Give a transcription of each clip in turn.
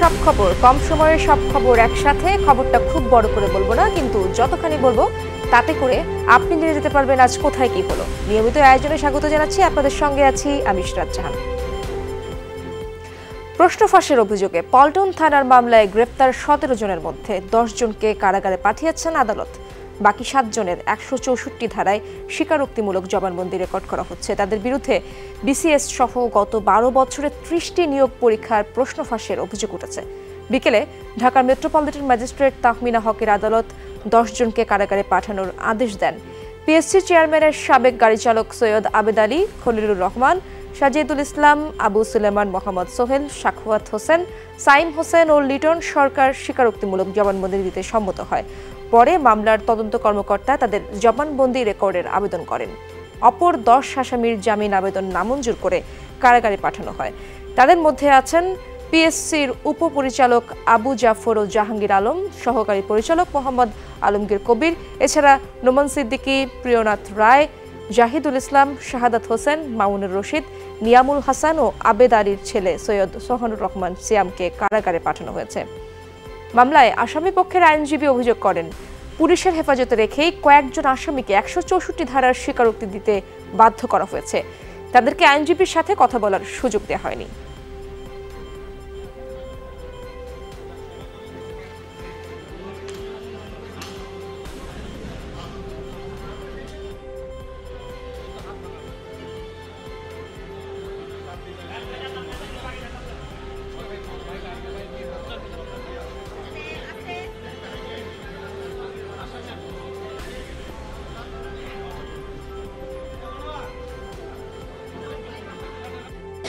সব খবর, কম সময়ে সব খবর একসাথে। খবরটা খুব বড় করে বলবো না, কিন্তু যতখানি বলবো তাতে করে আপনি জেনে যেতে পারবেন আজ কোথায় কি হলো। নিয়মিত আয়োজনে স্বাগত জানাচ্ছি, আপনাদের সঙ্গে আছি আমি ইশরাত জাহান। প্রশ্ন ফাঁসের অভিযোগে পল্টন থানার মামলায় গ্রেপ্তার 17 জনের মধ্যে 10 জনকে কারাগারে পাঠিয়েছেন আদালত। বাকি 7 জনের 164 ধারায় স্বীকারোক্তিমূলক জবানবন্দি রেকর্ড করা হচ্ছে। তাদের বিরুদ্ধে বিসিএস সহ গত 12 বছরে 30টি নিয়োগ পরীক্ষার প্রশ্ন ফাঁসের অভিযোগ উঠেছে। বিকেলে ঢাকার মেট্রোপলিটন ম্যাজিস্ট্রেট তাহমিনা হকের আদালত 10 জনকে কারাগারে পাঠানোর আদেশ দেন। পিএসসি চেয়ারম্যানের সাবেক গাড়ি চালক সৈয়দ আবেদ আলী, খলিলুর রহমান, সাজিদুল ইসলাম, আবু সুলেমান, মোহাম্মদ সোহেল, সাখাওয়াত হোসেন, সাইম হোসেন ও লিটন সরকার স্বীকারোক্তিমূলক জবানবন্দি দিতে সম্মত হয়। পরে মামলার তদন্ত কর্মকর্তা তাদের জবানবন্দি রেকর্ডের আবেদন করেন। অপর 10 আসামির জামিন আবেদন নামঞ্জুর করে কারাগারে পাঠানো হয়। তাদের মধ্যে আছেন পিএসসির উপপরিচালক আবু জাফর ও জাহাঙ্গীর আলম, সহকারী পরিচালক মোহাম্মদ আলমগীর কবির, এছাড়া নোমান সিদ্দিকী, প্রিয়নাথ রায়, জাহিদুল ইসলাম, শাহাদাত হোসেন, মামুনুর রশিদ, নিয়ামুল হাসান ও আবেদ আলীর ছেলে সৈয়দ সোহানুর রহমান সিয়ামকে কারাগারে পাঠানো হয়েছে। মামলায় আসামি পক্ষের আইনজীবী অভিযোগ করেন, পুলিশের হেফাজতে রেখেই কয়েকজন আসামিকে 164 ধারার স্বীকারোক্তি দিতে বাধ্য করা হয়েছে। তাদেরকে আইনজীবীর সাথে কথা বলার সুযোগ দেওয়া হয়নি।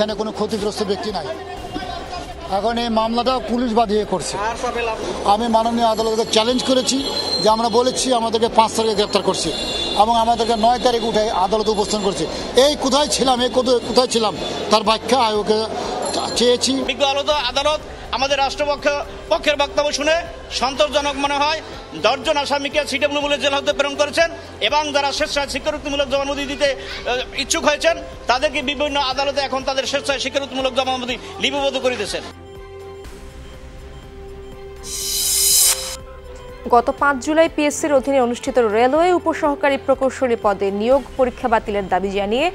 এখানে কোনো ক্ষতিগ্রস্ত ব্যক্তি নাই। এখন এই মামলাটা পুলিশ বাদিয়ে করছে। আমি মাননীয় আদালতকে চ্যালেঞ্জ করেছি যে আমরা বলেছি আমাদেরকে 5 তারিখে গ্রেপ্তার করছে এবং আমাদেরকে 9 তারিখ উঠে আদালতে উপস্থাপন করছে। এই কোথায় ছিলাম, কোথায় ছিলাম তার ব্যাখ্যা আয়োগকে চেয়েছি। বিজ্ঞ আদালত আমাদের রাষ্ট্রপক্ষের বক্তব্য শুনে সন্তোষজনক মনে হয় 10 জন আসামিকে সিডব্লিউ জেল হাজতে প্রেরণ করেছেন এবং যারা স্বেচ্ছায় স্বীকারোক্তিমূলক জবানবন্দি দিতে ইচ্ছুক হয়েছেন তাদেরকে বিভিন্ন আদালতে এখন তাদের স্বেচ্ছায় স্বীকারোক্তিমূলক জবানবন্দি লিপিবদ্ধ করে দিয়েছেন। গত 5 জুলাই পিএসসির অধীনে অনুষ্ঠিত রেলওয়ে উপসহকারী প্রকৌশলী পদে নিয়োগ পরীক্ষা বাতিলের দাবি জানিয়ে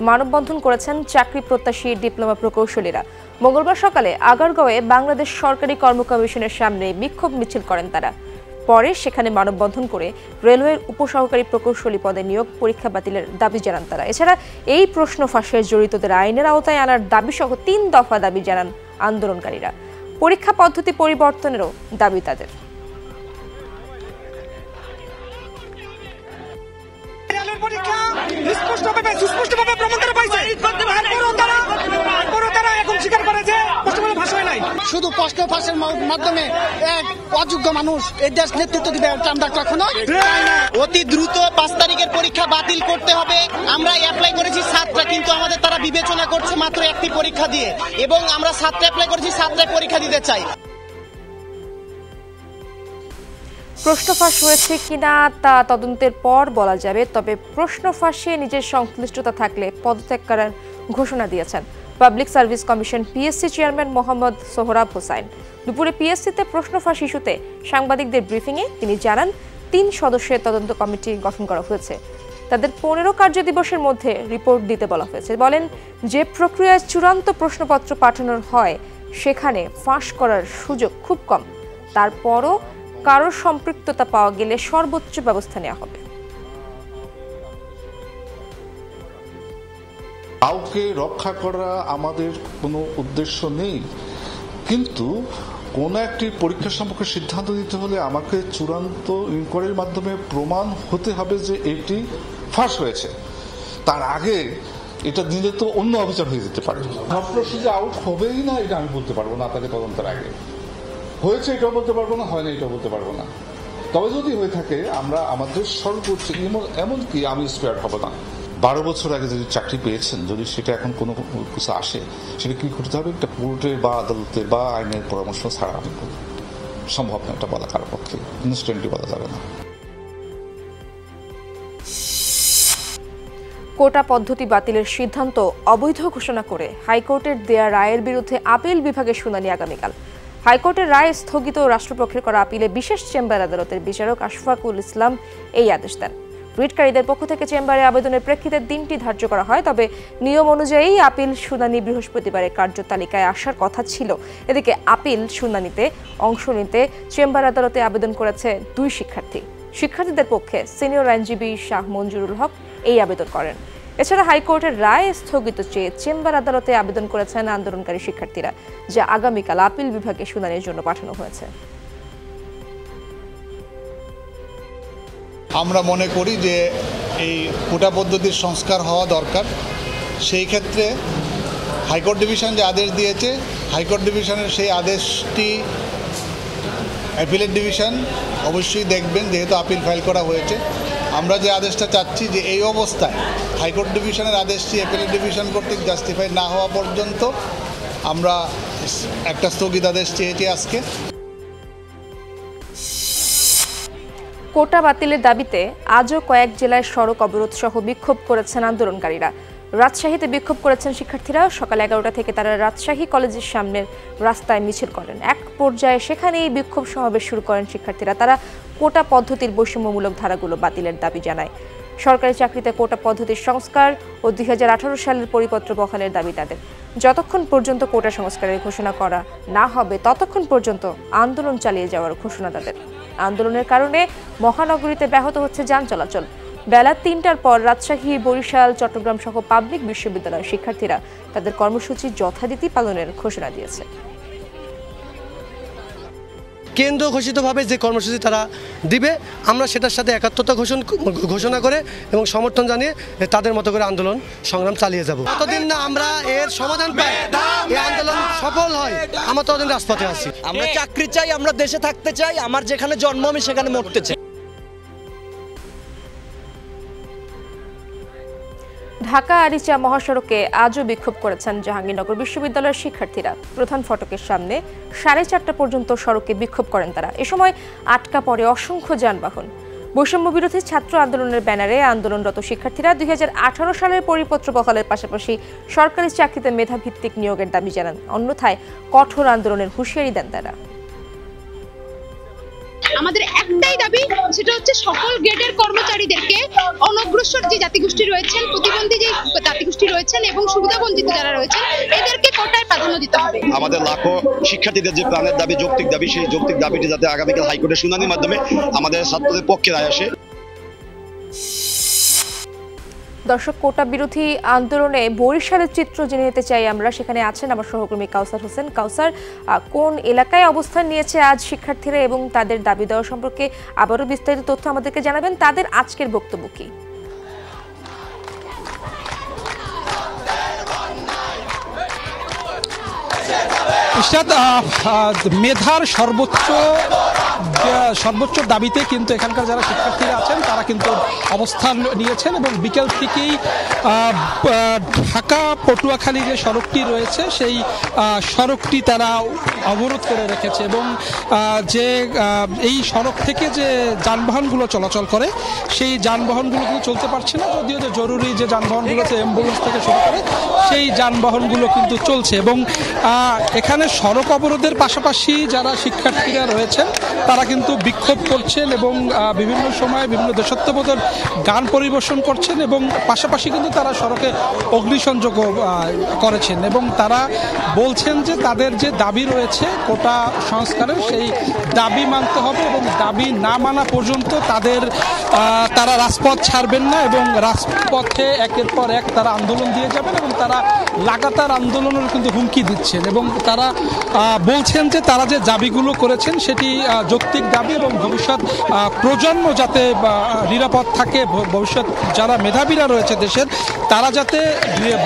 মানববন্ধন করেছেন চাকরি প্রত্যাশী ডিপ্লোমা প্রকৌশলীরা। মঙ্গলবার সকালে আগারগাঁওয়ে বাংলাদেশ সরকারি কর্ম কমিশনের সামনে বিক্ষোভ মিছিল করেন তারা। পরে সেখানে মানববন্ধন করে রেলওয়ের উপসহকারী প্রকৌশলী পদে নিয়োগ পরীক্ষা বাতিলের দাবি জানান তারা। এছাড়া এই প্রশ্ন ফাঁসে জড়িতদের আইনের আওতায় আনার দাবি সহ 3 দফা দাবি জানান আন্দোলনকারীরা। পরীক্ষা পদ্ধতি পরিবর্তনেরও দাবি তাদের। শুধু প্রশ্ন ফাঁসের মাধ্যমে এক অযোগ্য মানুষ এই দেশ নেতৃত্ব দিবে আমরা কখনো অতি দ্রুত 5 তারিখের পরীক্ষা বাতিল করতে হবে। আমরা অ্যাপ্লাই করেছি 7টা, কিন্তু আমাদের তারা বিবেচনা করছে মাত্র একটি পরীক্ষা দিয়ে এবং আমরা 7টা অ্যাপ্লাই করেছি, 7টায় পরীক্ষা দিতে চাই। প্রশ্ন ফাঁস হয়েছে কিনা তা তদন্তের পর বলা যাবে, তবে প্রশ্ন ফাঁসে নিজের সংশ্লিষ্টতা থাকলে পদত্যাগ করার ঘোষণা দিয়েছেন public service commission PSC chairman Mohammad Sohrab Hossain. দুপুরে পিএসসিতে প্রশ্ন ফাঁস ইস্যুতে সাংবাদিকদের ব্রিফিংয়ে তিনি জানান 3 সদস্যের তদন্ত কমিটি গঠন করা হয়েছে। তাদের 15 কার্যদিবসের মধ্যে রিপোর্ট দিতে বলা হয়েছে। বলেন, যে প্রক্রিয়ায় চূড়ান্ত প্রশ্নপত্র পাঠানোর হয় সেখানে ফাঁস করার সুযোগ খুব কম। তারপরও কারোর সম্পৃক্ততা পাওয়া গেলে সর্বোচ্চ ব্যবস্থা নেওয়া হবে। কাউকে রক্ষা করা আমাদের কোনো উদ্দেশ্য নেই, কিন্তু কোন একটি পরীক্ষা সম্পর্কে সিদ্ধান্ত দিতে হলে আমাকে চূড়ান্ত ইনকোয়ারির মাধ্যমে প্রমাণ হতে হবে যে এটি ফাঁস হয়েছে। তার আগে এটা দিলে তো অন্য অভিযান হয়ে যেতে পারে। ভাবপ্রশ্ন যে আউট হবেই না এটা আমি বলতে পারবো না। তাকে তদন্তের আগে হয়েছে এটাও বলতে পারবো না, হয় না এটাও বলতে পারবো না। তবে যদি হয়ে থাকে আমরা আমাদের সর্বোচ্চ, এমনকি আমি স্পেয়ার হব না। 12 বছর আগে যদি চাকরি পেয়েছেন, যদি সেটা এখন কোনো কিছু আসে, সেটা কি করতে হবে? একটা কোর্টের বা আদালতের বা আইনের পরামর্শ ছাড়া আমি সম্ভব না, এটা বলা কারোর পক্ষে ইনস্ট্যান্টলি বলা যাবে না। কোটা পদ্ধতি বাতিলের সিদ্ধান্ত অবৈধ ঘোষণা করে হাইকোর্টের দেয়া রায়ের বিরুদ্ধে আপিল বিভাগের শুনানি আগামীকাল। হাইকোর্টের রায় স্থগিত রাষ্ট্রপক্ষের করা আপিলে বিশেষ চেম্বার আদালতের বিচারক আশফাকুল ইসলাম এই আদেশ দেন। রিটকারীদের পক্ষ থেকে চেম্বারে আবেদনের প্রেক্ষিতে দিনটি ধার্য করা হয়, তবে নিয়ম অনুযায়ী আপিল শুনানি বৃহস্পতিবারে কার্যতালিকায় আসার কথা ছিল। এদিকে আপিল শুনানিতে অংশ নিতে চেম্বার আদালতে আবেদন করেছে 2 শিক্ষার্থী। শিক্ষার্থীদের পক্ষে সিনিয়র আইনজীবী শাহ মঞ্জুরুল হক এই আবেদন করেন। এছাড়া হাইকোর্টের রায় স্থগিত চেয়ে চেম্বার আদালতে আবেদন করেছেন আন্দোলনকারী শিক্ষার্থীরা, যা আগামীকাল আপিল বিভাগে শুনানির জন্য পাঠানো হয়েছে। আমরা মনে করি যে এই কোটা পদ্ধতির সংস্কার হওয়া দরকার। সেই ক্ষেত্রে হাইকোর্ট ডিভিশন যে আদেশ দিয়েছে, হাইকোর্ট ডিভিশনের সেই আদেশটি অ্যাপিলেট ডিভিশন অবশ্যই দেখবেন, যেহেতু আপিল ফাইল করা হয়েছে। আমরা যে আদেশটা চাচ্ছি যে এই অবস্থায় হাইকোর্ট ডিভিশনের আদেশটি অ্যাপিলেট ডিভিশন কর্তৃক জাস্টিফাই না হওয়া পর্যন্ত আমরা একটা স্থগিতাদেশ চেয়েছি আজকে। কোটা বাতিলের দাবিতে আজও কয়েক জেলায় সড়ক অবরোধ সহ বিক্ষোভ করেছেন আন্দোলনকারীরা। রাজশাহীতে বিক্ষোভ করেছেন শিক্ষার্থীরা। সকাল 11টা থেকে তারা রাজশাহী কলেজের সামনের রাস্তায় মিছিল করেন। এক পর্যায়ে সেখানেই বিক্ষোভ সমাবেশ শুরু করেন শিক্ষার্থীরা। তারা কোটা পদ্ধতির বৈষম্যমূলক ধারাগুলো বাতিলের দাবি জানায়। সরকারি চাকরিতে কোটা পদ্ধতির সংস্কার ও 2018 সালের পরিপত্র বহালের দাবি তাদের। যতক্ষণ পর্যন্ত কোটা সংস্কারের ঘোষণা করা না হবে ততক্ষণ পর্যন্ত আন্দোলন চালিয়ে যাওয়ার ঘোষণা তাদের। আন্দোলনের কারণে মহানগরীতে ব্যাহত হচ্ছে যান চলাচল। বেলা 3টার পর রাজশাহী, বরিশাল, চট্টগ্রাম সহ পাবলিক বিশ্ববিদ্যালয়ের শিক্ষার্থীরা তাদের কর্মসূচি যথারীতি পালনের ঘোষণা দিয়েছে। কেন্দ্র ঘোষিতভাবে যে কর্মসূচি তারা দিবে, আমরা সেটার সাথে একাত্মতা ঘোষণা করে এবং সমর্থন জানিয়ে তাদের মতো করে আন্দোলন সংগ্রাম চালিয়ে যাব। যতদিন না আমরা এর সমাধান পাই, এই আন্দোলন সফল হয়, আমরা ততদিন রাজপথে আছি। আমরা চাকরি চাই, আমরা দেশে থাকতে চাই, আমার যেখানে জন্ম আমি সেখানে মরতে চাই। ঢাকা আরিচা মহাসড়কে আজও বিক্ষোভ করেছেন জাহাঙ্গীরনগর বিশ্ববিদ্যালয়ের শিক্ষার্থীরা। প্রধান ফটকের সামনে 4:30 পর্যন্ত সড়কে বিক্ষোভ করেন তারা। এ সময় আটকা পড়ে অসংখ্য যানবাহন। বৈষম্য বিরোধী ছাত্র আন্দোলনের ব্যানারে আন্দোলনরত শিক্ষার্থীরা 2018 সালের পরিপত্র বহালের পাশাপাশি সরকারি চাকরিতে মেধাভিত্তিক নিয়োগের দাবি জানান। অন্যথায় কঠোর আন্দোলনের হুঁশিয়ারি দেন তারা। আমাদের একটাই দাবি, সেটা হচ্ছে সকল গ্রেডের কর্মচারীদেরকে অনগ্রসর যে জাতিগোষ্ঠী রয়েছেন, প্রতিবন্ধী যে জাতিগোষ্ঠী রয়েছেন এবং সুবিধাবঞ্চিত যারা রয়েছেন, এদেরকে কোটায় প্রাধান্য দিতে হবে। আমাদের লাখো শিক্ষার্থীদের যে প্রাণের দাবি, যৌক্তিক দাবি, সেই যৌক্তিক দাবিটি যাতে আগামীকাল হাইকোর্টের শুনানির মাধ্যমে আমাদের ছাত্রদের পক্ষে রায় আসে। দর্শক, কোটা বিরোধী আন্দোলনে বরিশালের চিত্র জেনে নিতে চাই আমরা। সেখানে আছেন আমার সহকর্মী কাউসার হোসেন। কাউসার, কোন এলাকায় অবস্থান নিয়েছে আজ শিক্ষার্থীরা এবং তাদের দাবি দেওয়া সম্পর্কে আবারও বিস্তারিত তথ্য আমাদেরকে জানাবেন। তাদের আজকের বক্তব্য কি? মেধার সর্বোচ্চ দাবিতে কিন্তু এখানকার যারা শিক্ষার্থীরা আছেন তারা কিন্তু অবস্থান নিয়েছেন এবং বিকেল থেকেই ঢাকা পটুয়াখালী যে সড়কটি রয়েছে সেই সড়কটি তারা অবরোধ করে রেখেছে এবং যে এই সড়ক থেকে যে যানবাহনগুলো চলাচল করে সেই যানবাহনগুলো কিন্তু চলতে পারছে না, যদিও যে জরুরি যে যানবাহনগুলো আছে অ্যাম্বুলেন্স থেকে শুরু করে সেই যানবাহনগুলো কিন্তু চলছে। এবং এখানে সড়ক অবরোধের পাশাপাশি যারা শিক্ষার্থীরা রয়েছেন তারা কিন্তু বিক্ষোভ করছেন এবং বিভিন্ন সময় বিভিন্ন দেশাত্মবোধক গান পরিবেশন করছেন এবং পাশাপাশি কিন্তু তারা সড়কে অগ্নিসংযোগ করেছেন এবং তারা বলছেন যে তাদের যে দাবি রয়েছে কোটা সংস্কারের, সেই দাবি মানতে হবে এবং দাবি না মানা পর্যন্ত তারা রাজপথ ছাড়বেন না এবং রাজপথে একের পর এক তারা আন্দোলন দিয়ে যাবেন এবং তারা লাগাতার আন্দোলনের কিন্তু হুমকি দিচ্ছেন এবং তারা বলছেন যে তারা যে দাবিগুলো করেছেন সেটি যৌক্তিক দাবি এবং ভবিষ্যৎ প্রজন্ম যাতে নিরাপদ থাকে, ভবিষ্যৎ যারা মেধাবীরা রয়েছে দেশের তারা যাতে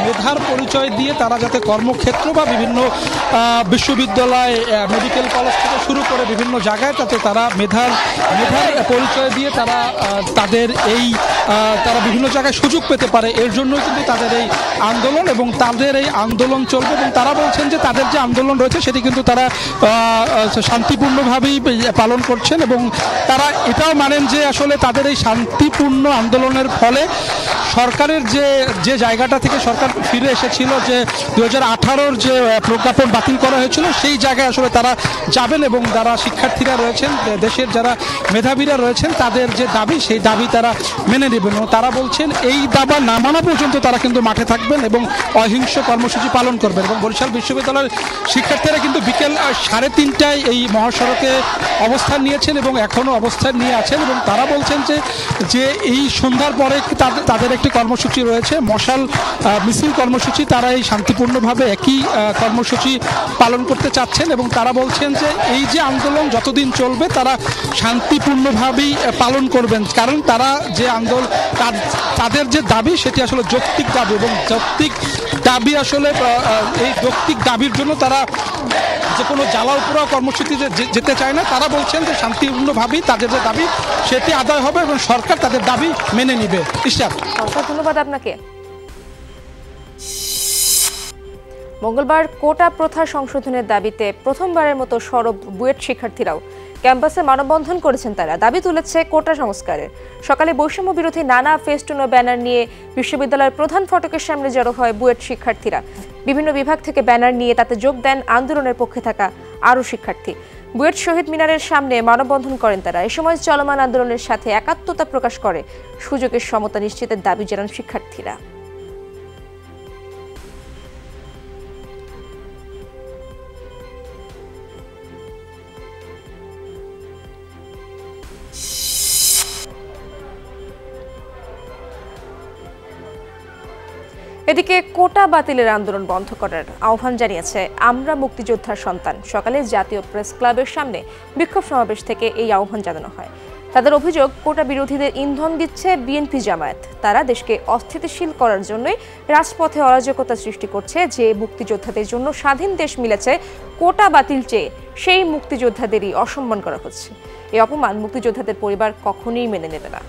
মেধার পরিচয় দিয়ে তারা যাতে কর্মক্ষেত্র বা বিভিন্ন বিশ্ববিদ্যালয়, মেডিকেল কলেজ থেকে শুরু করে বিভিন্ন জায়গায় যাতে তারা মেধার পরিচয় দিয়ে তারা তাদের এই তারা বিভিন্ন জায়গায় সুযোগ পেতে পারে, এর জন্যই কিন্তু তাদের এই আন্দোলন এবং তাদের এই আন্দোলন চলবে। এবং তারা বলছেন যে তাদের যে আন্দোলন রয়েছে সেটি কিন্তু তারা শান্তিপূর্ণভাবেই পালন করছেন এবং তারা এটাও মানেন যে আসলে তাদের এই শান্তিপূর্ণ আন্দোলনের ফলে সরকারের যে জায়গাটা থেকে সরকার ফিরে এসেছিল, যে 2018-র যে প্রজ্ঞাপন বাতিল করা হয়েছিল, সেই জায়গায় আসলে তারা যাবেন এবং যারা শিক্ষার্থীরা রয়েছেন, দেশের যারা মেধাবীরা রয়েছেন, তাদের যে দাবি সেই দাবি তারা মেনে নেবেন। এবং তারা বলছেন এই দাবা না মানা পর্যন্ত তারা কিন্তু মাঠে থাকবেন এবং অহিংস কর্মসূচি পালন করবেন। এবং বরিশাল বিশ্ববিদ্যালয়ের শিক্ষার্থীরা কিন্তু বিকেল 3:30টায় এই মহাসড়কে অবস্থান নিয়েছেন এবং এখনও অবস্থান নিয়ে আছেন। এবং তারা বলছেন যে এই সন্ধ্যার পরে তাদের একটি কর্মসূচি রয়েছে, মশাল মিছিল কর্মসূচি। তারা এই শান্তিপূর্ণভাবে একই কর্মসূচি পালন করতে চাচ্ছেন এবং তারা বলছেন যে এই যে আন্দোলন যতদিন চলবে তারা শান্তিপূর্ণভাবেই পালন করবেন, কারণ তারা যে আন্দোলন তাদের যে দাবি সেটি আসলে যৌক্তিক দাবি এবং যৌক্তিক দাবি আসলে এই যৌক্তিক দাবির জন্য তারা যে কোনো জ্বালাও পোড়াও কর্মসূচিতে যেতে চায় না। তারা বলছেন যে শান্তিপূর্ণভাবেই তাদের যে দাবি সেটি আদায় হবে এবং সরকার তাদের দাবি মেনে নিবে। ইশরাক, ধন্যবাদ আপনাকে। মঙ্গলবার কোটা প্রথা সংশোধনের দাবিতে প্রথমবারের মতো সরব বুয়েট শিক্ষার্থীরাও ক্যাম্পাসে মানববন্ধন করেছেন। তারা দাবি তুলেছে কোটা সংস্কারের। সকালে বৈষম্য বিরোধী নানা ফেস্টুন ও ব্যানার নিয়ে বিশ্ববিদ্যালয়ের প্রধান ফটকের সামনে জড়ো হয় বুয়েট শিক্ষার্থীরা। বিভিন্ন বিভাগ থেকে ব্যানার নিয়ে তাতে যোগ দেন আন্দোলনের পক্ষে থাকা আরও শিক্ষার্থী। বুয়েট শহীদ মিনারের সামনে মানববন্ধন করেন তারা। এ সময় চলমান আন্দোলনের সাথে একাত্মতা প্রকাশ করে সুযোগের সমতা নিশ্চিতের দাবি জানান শিক্ষার্থীরা। এদিকে কোটা বাতিলের আন্দোলন বন্ধ করার আহ্বান জানিয়েছে আমরা মুক্তিযোদ্ধার সন্তান। সকালে জাতীয় প্রেস ক্লাবের সামনে বিক্ষোভ সমাবেশ থেকে এই আহ্বান জানানো হয়। তাদের অভিযোগ, কোটা বিরোধীদের ইন্ধন দিচ্ছে বিএনপি জামায়াত। তারা দেশকে অস্থিতিশীল করার জন্যই রাজপথে অরাজকতা সৃষ্টি করছে। যে মুক্তিযোদ্ধাদের জন্য স্বাধীন দেশ মিলেছে, কোটা বাতিল চেয়ে সেই মুক্তিযোদ্ধাদেরই অসম্মান করা হচ্ছে। এই অপমান মুক্তিযোদ্ধাদের পরিবার কখনোই মেনে নেবে না।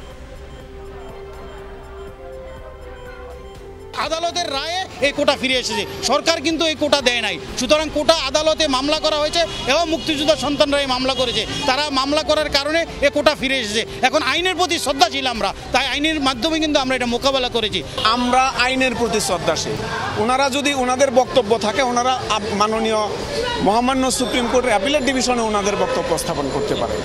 আদালতের রায়ে এই কোটা ফিরে এসেছে, সরকার কিন্তু এই কোটা দেয় নাই। সুতরাং কোটা আদালতে মামলা করা হয়েছে এবং মুক্তিযোদ্ধা সন্তানরা এই মামলা করেছে। তারা মামলা করার কারণে এই কোটা ফিরে এসেছে। এখন আইনের প্রতি শ্রদ্ধাশীল আমরা, তাই আইনের মাধ্যমে কিন্তু আমরা এটা মোকাবেলা করেছি। আমরা আইনের প্রতি শ্রদ্ধাশীল। ওনারা যদি ওনাদের বক্তব্য থাকে, ওনারা মাননীয় মহামান্য সুপ্রিম কোর্টের অ্যাপিলেট ডিভিশনে ওনাদের বক্তব্য স্থাপন করতে পারে।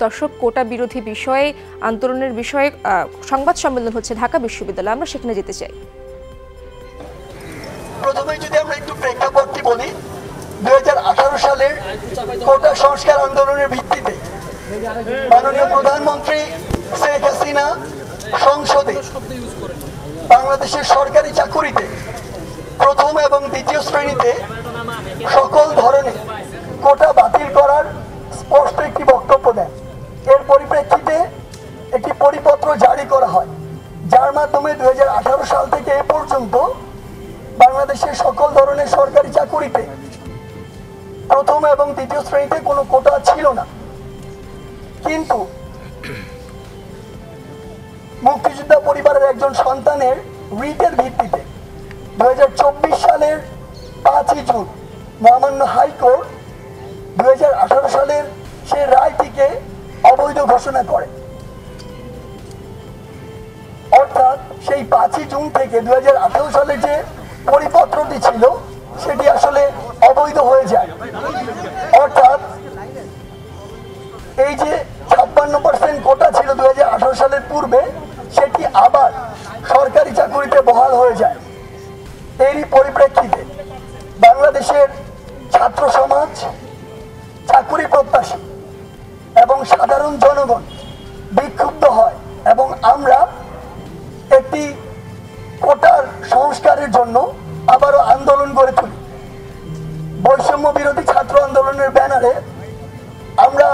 দর্শক, কোটা বিরোধী বিষয়ে আন্দোলনের বিষয়ে সংবাদ সম্মেলন হচ্ছে ঢাকা বিশ্ববিদ্যালয়ে। আমরা সেখানে যেতে চাই। প্রথমে যদি আমরা একটু প্রেক্ষাপটটি বলি, 2018 সালের কোটা সংস্কার আন্দোলনের ভিত্তিতে মাননীয় প্রধানমন্ত্রী শেখ হাসিনা সংসদে বাংলাদেশের সরকারি চাকুরিতে প্রথম এবং দ্বিতীয় শ্রেণীতে সকল ধরনের কোটা বাতিল করার স্পষ্ট একটি বক্তব্য দেন। এর পরিপ্রেক্ষিতে একটি পরিপত্র জারি করা হয়, যার মাধ্যমে 2018 সাল থেকে এ পর্যন্ত বাংলাদেশের সকল ধরনের সরকারি চাকুরিতে প্রথম এবং দ্বিতীয় শ্রেণীতে কোনো কোটা ছিল না। কিন্তু মুক্তিযোদ্ধা পরিবারের একজন সন্তানের রিটের ভিত্তিতে 2024 সালের 5 জুন মহামান্য হাইকোর্ট 2018 সালের সেই রায়টিকে অবৈধ ঘোষণা করে। অর্থাৎ সেই 5 জুন থেকে 2018 সালে যে পরিপত্রটি ছিল সেটি আসলে অবৈধ হয়ে যায়। অর্থাৎ এই যে 56% কোটা ছিল 2018 সালের পূর্বে, সেটি আবার সরকারি চাকুরিতে বহাল হয়ে যায়। এরই পরিপ্রেক্ষিতে বাংলাদেশের ছাত্র সমাজ, চাকুরি প্রত্যাশী এবং সাধারণ জনগণ বিক্ষুব্ধ হয় এবং আমরা একটি কোটার সংস্কারের জন্য আবারও আন্দোলন গড়ে তুলি। বৈষম্য বিরোধী ছাত্র আন্দোলনের ব্যানারে আমরা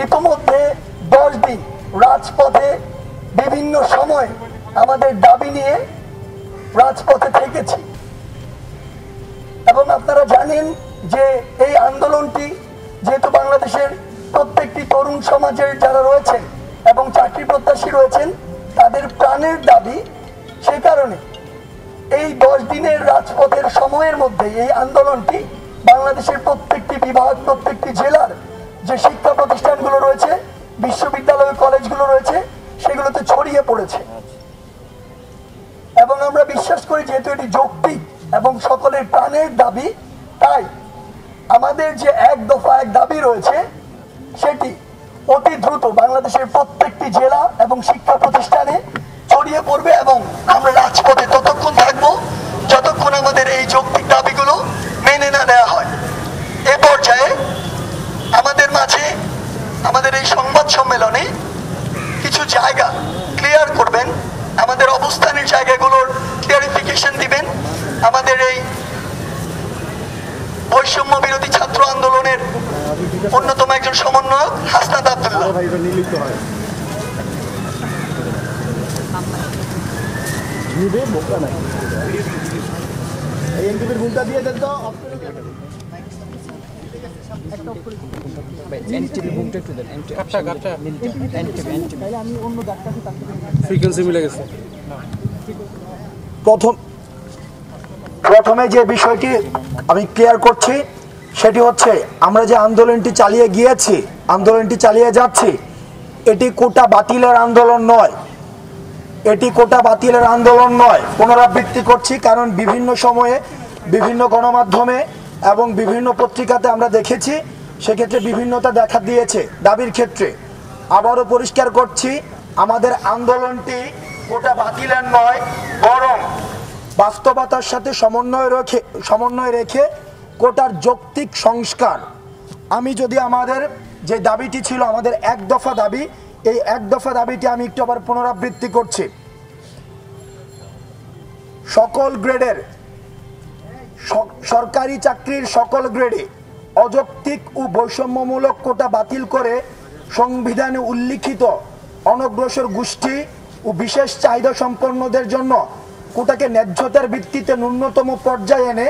ইতিমধ্যে 10 দিন রাজপথে বিভিন্ন সময় আমাদের দাবি নিয়ে রাজপথে থেকেছি। এবং আপনারা জানেন যে এই আন্দোলনটি যেহেতু বাংলাদেশের প্রত্যেকটি তরুণ সমাজের যারা রয়েছেন এবং চাকরি প্রত্যাশী রয়েছেন তাদের প্রাণের দাবি, সে কারণে এই 10 দিনের রাজপথের সময়ের মধ্যে এই আন্দোলনটি বাংলাদেশের প্রত্যেকটি বিভাগ, প্রত্যেকটি জেলার যে শিক্ষা প্রতিষ্ঠানগুলো রয়েছে, বিশ্ববিদ্যালয় কলেজগুলো রয়েছে, সেগুলোতে ছড়িয়ে পড়েছে। এবং আমরা বিশ্বাস করি যেহেতু এটি যৌক্তিক এবং সকলের প্রাণের দাবি, তাই আমাদের যে এক দফা এক দাবি রয়েছে সেটি অতি দ্রুত বাংলাদেশের প্রত্যেকটি জেলা এবং শিক্ষা প্রতিষ্ঠানে ছড়িয়ে পড়বে এবং আমরা রাজপথে ততক্ষণ থাকবো যতক্ষণ আমাদের এই যৌক্তিক দাবিগুলো মেনে না নেওয়া হয়। এ পর্যায়ে আমাদের মাঝে আমাদের এই সংবাদ সম্মেলনে কিছু জায়গা ক্লিয়ার করবেন, আমাদের অবস্থানের জায়গাগুলোর ক্লিয়ারিফিকেশন দিবেন আমাদের এই বৈষম্য বিরোধী ছাত্র আন্দোলনের অন্যতম একজন সমন্বয়ক হাসনাত আব্দুল্লাহ। প্রথমে যে বিষয়টি আমি ক্লিয়ার করছি সেটি হচ্ছে আমরা যে আন্দোলনটি চালিয়ে যাচ্ছি এটি কোটা বাতিলের আন্দোলন নয়, পুনরাবৃত্তি করছি কারণ বিভিন্ন সময়ে বিভিন্ন গণমাধ্যমে এবং বিভিন্ন পত্রিকাতে আমরা দেখেছি সেক্ষেত্রে বিভিন্নতা দেখা দিয়েছে দাবির ক্ষেত্রে। আবারও পরিষ্কার করছি আমাদের আন্দোলনটি কোটা বাতিলের নয়, বরং বাস্তবতার সাথে সমন্বয় রেখে কোটার যৌক্তিক সংস্কার। আমি যদি আমাদের যে দাবিটি ছিল আমাদের এক দফা দাবি, এই এক দফা দাবিটি আমি একটু আবার পুনরাবৃত্তি করছি। সকল গ্রেডের সরকারি চাকরির সকল গ্রেডে অযৌক্তিক ও বৈষম্যমূলক কোটা বাতিল করে সংবিধানে উল্লিখিত অনগ্রসর গোষ্ঠী ও বিশেষ চাহিদা সম্পন্নদের জন্য কোটাকে ন্যায্যতার ভিত্তিতে ন্যূনতম পর্যায়ে এনে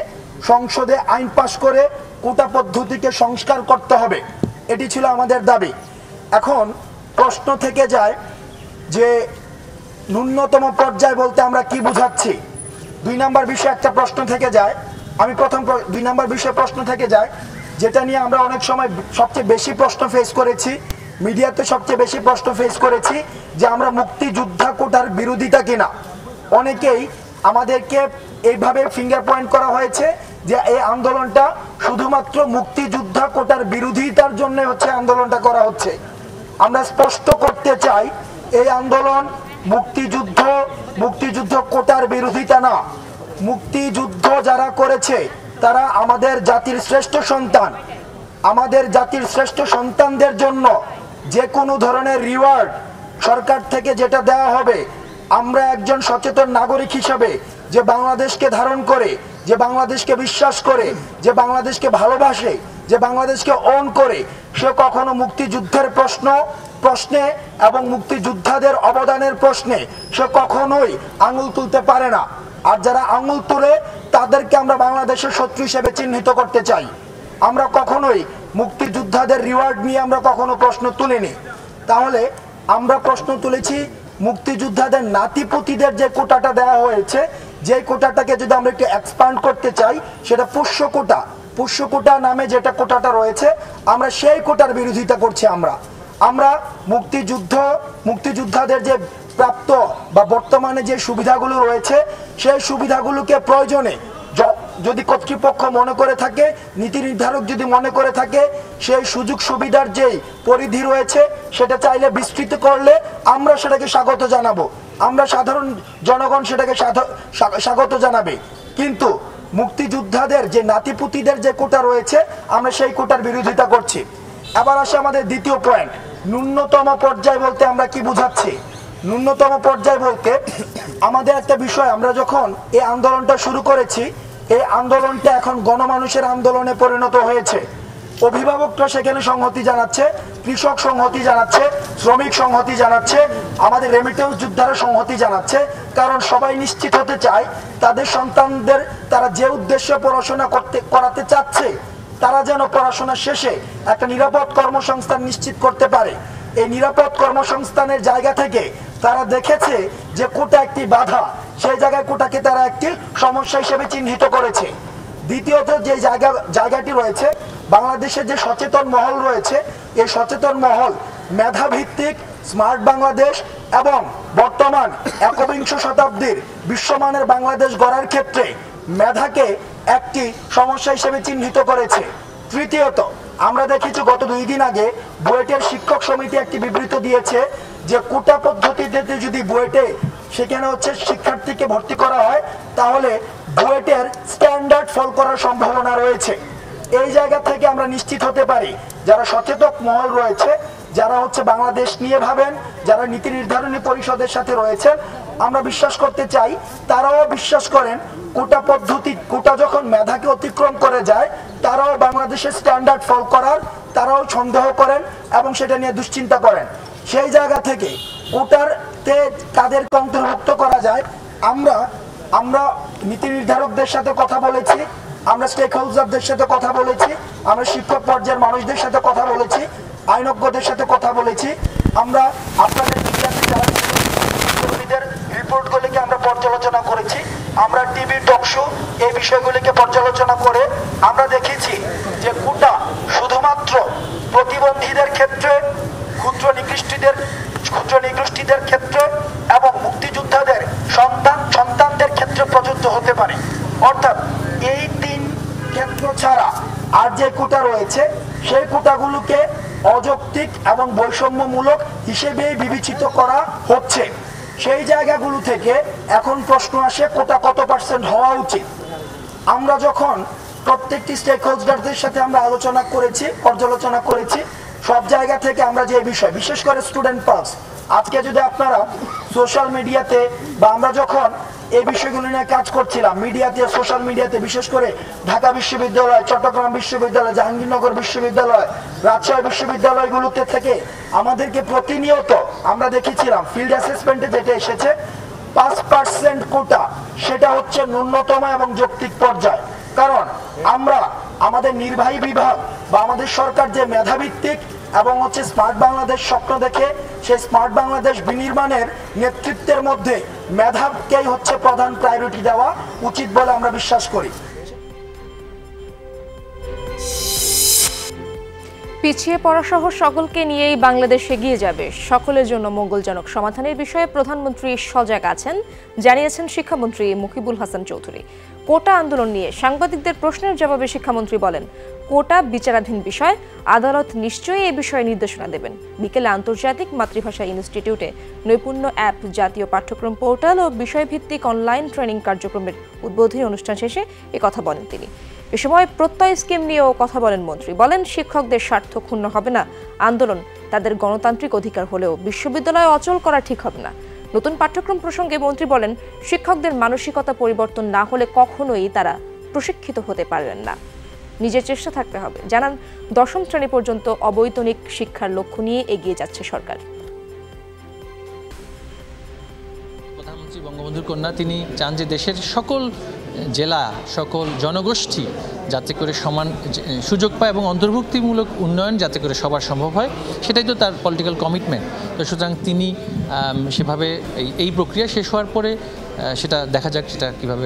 সংসদে আইন পাশ করে কোটা পদ্ধতিকে সংস্কার করতে হবে, এটি ছিল আমাদের দাবি। এখন প্রশ্ন থেকে যায় যে ন্যূনতম পর্যায় বলতে আমরা কি বুঝাচ্ছি। 2 নম্বর বিষয়ে একটা প্রশ্ন থেকে যায়, আমি প্রথম 2 নম্বর বিষয়ে প্রশ্ন থেকে যায় যেটা নিয়ে আমরা অনেক সময় সবচেয়ে বেশি প্রশ্ন ফেস করেছি, মিডিয়াতে সবচেয়ে বেশি প্রশ্ন ফেস করেছি যে আমরা মুক্তিযোদ্ধা কোটার বিরোধিতা কিনা। অনেকেই আমাদেরকে এইভাবে ফিঙ্গার পয়েন্ট করা হয়েছে যে এই আন্দোলনটা শুধুমাত্র মুক্তিযোদ্ধা কোটার বিরোধিতার জন্য হচ্ছে আন্দোলনটা করা হচ্ছে। আমরা স্পষ্ট করতে চাই এই আন্দোলন মুক্তিযুদ্ধ কোটার বিরোধিতা না। মুক্তিযুদ্ধ যারা করেছে তারা আমাদের জাতির শ্রেষ্ঠ সন্তান, আমাদের জাতির শ্রেষ্ঠ সন্তানদের জন্য যে কোনো ধরনের রিওয়ার্ড সরকার থেকে যেটা দেওয়া হবে, আমরা একজন সচেতন নাগরিক হিসেবে যে বাংলাদেশকে ধারণ করে, যে বাংলাদেশকে বিশ্বাস করে, যে বাংলাদেশকে ভালোবাসে, যে বাংলাদেশকে ওন করে, সে কখনো মুক্তিযুদ্ধের প্রশ্নে এবং মুক্তিযোদ্ধাদের অবদানের প্রশ্নে সে কখনোই আঙুল তুলতে পারে না। আর যারা আঙুল তুলে তাদেরকে আমরা বাংলাদেশের শত্রু হিসেবে চিহ্নিত করতে চাই। আমরা কখনোই মুক্তিযোদ্ধাদের রিওয়ার্ড নিয়ে আমরা কখনো প্রশ্ন তুলিনি। তাহলে আমরা প্রশ্ন তুলেছি মুক্তিযোদ্ধাদের নাতিপুতিদের যে কোটাটা দেওয়া হয়েছে, যে কোটাটাকে যদি আমরা একটু এক্সপান্ড করতে চাই সেটা পুষ্য কোটা নামে যেটা কোটাটা রয়েছে, আমরা সেই কোটার বিরোধিতা করছি। আমরা মুক্তিযোদ্ধাদের যে প্রাপ্ত বা বর্তমানে যে সুবিধাগুলো রয়েছে সেই সুবিধাগুলোকে প্রয়োজনে যদি কর্তৃপক্ষ মনে করে থাকে, নীতি নির্ধারক যদি মনে করে থাকে, সেই সুযোগ সুবিধার যেই পরিধি রয়েছে সেটা চাইলে বিস্তৃত করলে আমরা সেটাকে স্বাগত জানাবো, আমরা সাধারণ জনগণ সেটাকে স্বাগত জানাবে। কিন্তু মুক্তিযোদ্ধাদের যে নাতিপুতিদের যে কোটা রয়েছে আমরা সেই কোটার বিরোধিতা করছি। এবার আসে আমাদের দ্বিতীয় পয়েন্ট, ন্যূনতম পর্যায় বলতে আমরা কি বুঝাচ্ছি। ন্যূনতম পর্যায় বলতে আমাদের একটা বিষয়, আমরা যখন এই আন্দোলনটা শুরু করেছি এই আন্দোলনটা এখন গণমানুষের আন্দোলনে পরিণত হয়েছে। অভিভাবকরা সেখানে সংহতি জানাচ্ছে, কৃষক সংহতি জানাচ্ছে, শ্রমিক সংহতি জানাচ্ছে, আমাদের রেমিটেন্স যোদ্ধারা সংহতি জানাচ্ছে। কারণ সবাই নিশ্চিত হতে চায় তাদের সন্তানদের তারা যে উদ্দেশ্যে পড়াশোনা করাতে চাচ্ছে তারা যেন পড়াশোনা শেষে একটা নিরাপদ কর্মসংস্থান নিশ্চিত করতে পারে। এই নিরাপদ কর্মসংস্থানের জায়গা থেকে তারা দেখেছে যে কোটা একটি বাধা, সেই জায়গায় কোটাকে তারা একটি সমস্যা হিসেবে চিহ্নিত করেছে। দ্বিতীয়ত যে জায়গাটি রয়েছে, বাংলাদেশের যে সচেতন মহল রয়েছে, এই সচেতন মহল মেধাভিত্তিক স্মার্ট বাংলাদেশ এবং বর্তমান একবিংশ শতাব্দীর বিশ্বমানের বাংলাদেশ গড়ার ক্ষেত্রে মেধাকে একটি সমস্যা হিসেবে চিহ্নিত করেছে। তৃতীয়ত আমরা দেখেছি গত 2 দিন আগে বুয়েটের শিক্ষক সমিতি একটি বিবৃতি দিয়েছে যে কোটা পদ্ধতিতে যদি বুয়েটে সেখানে হচ্ছে শিক্ষার্থীকে ভর্তি করা হয় তাহলে বুয়েটের স্ট্যান্ডার্ড ফল করার সম্ভাবনা রয়েছে। এই জায়গা থেকে আমরা নিশ্চিত হতে পারি যারা সচেতন মহল রয়েছে, যারা হচ্ছে বাংলাদেশ নিয়ে ভাবেন, যারা নীতি নির্ধারণী পরিষদের সাথে রয়েছেন, আমরা বিশ্বাস করতে চাই তারাও বিশ্বাস করেন কোটা পদ্ধতি, কোটা যখন মেধাকে অতিক্রম করে যায় তারাও বাংলাদেশের স্ট্যান্ডার্ড ফল করার তারাও সন্দেহ করেন এবং সেটা নিয়ে দুশ্চিন্তা করেন। সেই জায়গা থেকে কোটারতে কাদেরকে অন্তর্ভুক্ত করা যায় আমরা নীতি নির্ধারকদের সাথে কথা বলেছি, আমরা স্টেক হোল্ডারদের সাথে কথা বলেছি, আমরা শিক্ষক পর্যায়ের মানুষদের সাথে কথা বলেছি, আইনজ্ঞদের সাথে কথা বলেছি, আমরা আপনাদের রিপোর্টগুলিকে আমরা পর্যালোচনা করেছি, আমরা টিভি টক শো এই বিষয়গুলিকে পর্যালোচনা করে আমরা দেখেছি যে কোটা শুধুমাত্র প্রতিবন্ধীদের ক্ষেত্রে, ক্ষুদ্র নিগোষ্ঠীদের ক্ষেত্রে এবং মুক্তিযোদ্ধাদের সন্তানদের ক্ষেত্রে প্রযোজ্য হতে পারে। অর্থাৎ এই 3 ক্ষেত্র ছাড়া আর যে কোটা রয়েছে সেই কোটাগুলোকে অযৌক্তিক এবং বৈষম্যমূলক হিসেবে বিবেচিত করা হচ্ছে। সেই জায়গাগুলো থেকে এখন প্রশ্ন আসে কোটা কত % হওয়া উচিত। আমরা যখন প্রত্যেকটি স্টেক হোল্ডারদের সাথে আমরা আলোচনা করেছি, পর্যালোচনা করেছি, সব জায়গা থেকে আমরা যে বিষয় বিশেষ করে স্টুডেন্ট পাস, আজকে যদি আপনারা সোশ্যাল মিডিয়াতে বা আমরা যখন এই বিষয়গুলো নিয়ে কাজ করছিলাম মিডিয়াতে, সোশ্যাল মিডিয়াতে, বিশেষ করে ঢাকা বিশ্ববিদ্যালয়, চট্টগ্রাম বিশ্ববিদ্যালয়, জাহাঙ্গীরনগর বিশ্ববিদ্যালয়, রাজশাহী বিশ্ববিদ্যালয়গুলোতে থেকে আমাদেরকে প্রতিনিয়ত আমরা দেখেছিলাম ফিল্ড অ্যাসেসমেন্টে যেটা এসেছে 5% কোটা, সেটা হচ্ছে ন্যূনতম এবং যৌক্তিক পর্যায়। কারণ আমরা আমাদের নির্বাহী বিভাগ বা আমাদের সরকার যে মেধাভিত্তিক এবং হচ্ছে স্মার্ট বাংলাদেশ স্বপ্ন দেখে, সেই স্মার্ট বাংলাদেশ বিনির্মাণের নেতৃত্বের মধ্যে মেধাকেই হচ্ছে প্রধান প্রায়োরিটি দেওয়া উচিত বলে আমরা বিশ্বাস করি। পিছিয়ে পড়া সহ সকলকে নিয়েই বাংলাদেশ এগিয়ে যাবে, সকলের জন্য মঙ্গলজনক সমাধানের বিষয়ে প্রধানমন্ত্রী সজাগ আছেন জানিয়েছেন শিক্ষামন্ত্রী মুকিবুল হাসান চৌধুরী। কোটা আন্দোলন নিয়ে সাংবাদিকদের প্রশ্নের জবাবে শিক্ষামন্ত্রী বলেন, কোটা বিচারাধীন বিষয়, আদালত নিশ্চয়ই এ বিষয়ে নির্দেশনা দেবেন। বিকেলে আন্তর্জাতিক মাতৃভাষা ইনস্টিটিউটে নৈপুণ্য অ্যাপ, জাতীয় পাঠ্যক্রম পোর্টাল ও বিষয়ভিত্তিক অনলাইন ট্রেনিং কার্যক্রমের উদ্বোধনী অনুষ্ঠান শেষে একথা বলেন তিনি। এ সময় প্রত্যয় স্কিম নিয়েও কথা বলেন মন্ত্রী। বলেন, শিক্ষকদের স্বার্থ ক্ষুণ্ণ হবে না, আন্দোলন তাদের গণতান্ত্রিক অধিকার হলেও বিশ্ববিদ্যালয় অচল করা ঠিক হবে না। নতুন পাঠ্যক্রম প্রসঙ্গে মন্ত্রী বলেন, শিক্ষকদের মানসিকতা পরিবর্তন না হলে কখনোই তারা প্রশিক্ষিত হতে পারবেন না, নিজের চেষ্টা থাকতে হবে। জানান, 10ম শ্রেণী পর্যন্ত অবৈতনিক শিক্ষার লক্ষ্য নিয়ে এগিয়ে যাচ্ছে সরকার। প্রধানমন্ত্রী বঙ্গবন্ধুর কন্যা তিনি চান যে দেশের সকল জেলা, সকল জনগোষ্ঠী যাতে করে সমান সুযোগ পায় এবং অন্তর্ভুক্তিমূলক উন্নয়ন যাতে করে সবার সম্ভব হয়, সেটাই তো তার পলিটিক্যাল কমিটমেন্ট। তো সুতরাং তিনি সেভাবে এই প্রক্রিয়া শেষ হওয়ার পরে সেটা দেখা যাক সেটা কীভাবে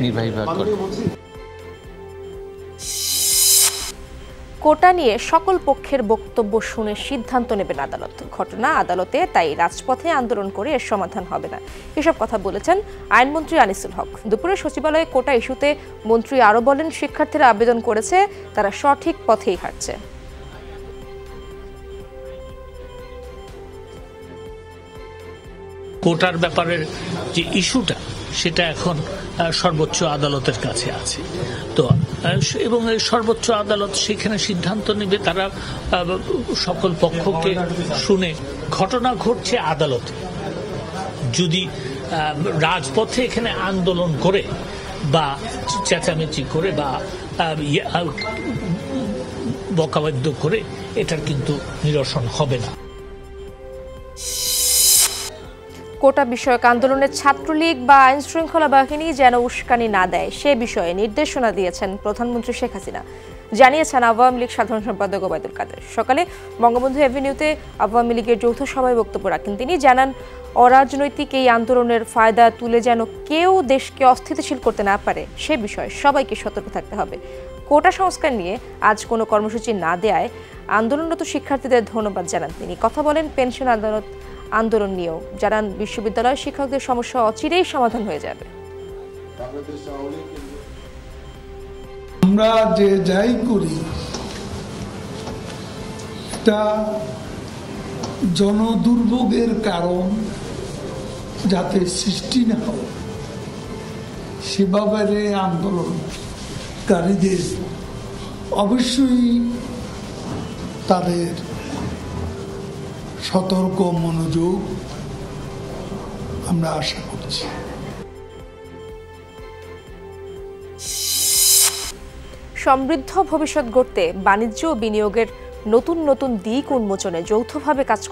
নির্বাহী বিভাগ করে। কোটা নিয়ে সকল পক্ষের বক্তব্য শুনে সিদ্ধান্ত নেবেন আদালত। ঘটনা আদালতে, তাই রাজপথে আন্দোলন করে এর সমাধান হবে না, এসব কথা বলেছেন আইনমন্ত্রী আনিসুল হক। দুপুরে সচিবালয়ে কোটা ইস্যুতে মন্ত্রী আরও বলেন, শিক্ষার্থীরা আবেদন করেছে, তারা সঠিক পথেই হাঁটছে। কোটার ব্যাপারের যে ইস্যুটা সেটা এখন সর্বোচ্চ আদালতের কাছে আছে, তো এবং সর্বোচ্চ আদালত সেখানে সিদ্ধান্ত নেবে। তারা সকল পক্ষকে শুনে, ঘটনা ঘটছে আদালতে, যদি রাজপথে এখানে আন্দোলন করে বা চেঁচামেচি করে বা বকাবাদ্য করে এটার কিন্তু নিরসন হবে না। কোটা বিষয়ক আন্দোলনের ছাত্রলীগ বা আইন শৃঙ্খলা বাহিনী যেন উস্কানি না দেয় সে বিষয়ে নির্দেশনা দিয়েছেন প্রধানমন্ত্রী শেখ হাসিনা, জানিয়েছেন আওয়ামী লীগ সাধারণ সম্পাদক ওবায়দুল কাদের। সকালে বঙ্গবন্ধু এভিনিউতে আওয়ামী লীগের যৌথ সভায় বক্তব্য রাখেন তিনি। জানান, অরাজনৈতিক এই আন্দোলনের ফায়দা তুলে যেন কেউ দেশকে অস্থিতিশীল করতে না পারে সে বিষয়ে সবাইকে সতর্ক থাকতে হবে। কোটা সংস্কার নিয়ে আজ কোনো কর্মসূচি না দেয়ায় আন্দোলনরত শিক্ষার্থীদের ধন্যবাদ জানান তিনি। কথা বলেন পেনশন আন্দোলন নিয়েও, জানান বিশ্ববিদ্যালয় শিক্ষকদের সমস্যা অচিরেই সমাধান হয়ে যাবে। আমরা যে যাই করি এটা জনদুর্ভোগের কারণ যাতে সৃষ্টি না হয় সেভাবে আন্দোলনকারীদের অবশ্যই তাদের সতর্ক মনোযোগ আমরা আশা করছি। সমৃদ্ধ ভবিষ্যৎ গড়তে বাণিজ্য ও বিনিয়োগের নতুন নতুন দিক উন্মোচনে যৌথভাবে কাজ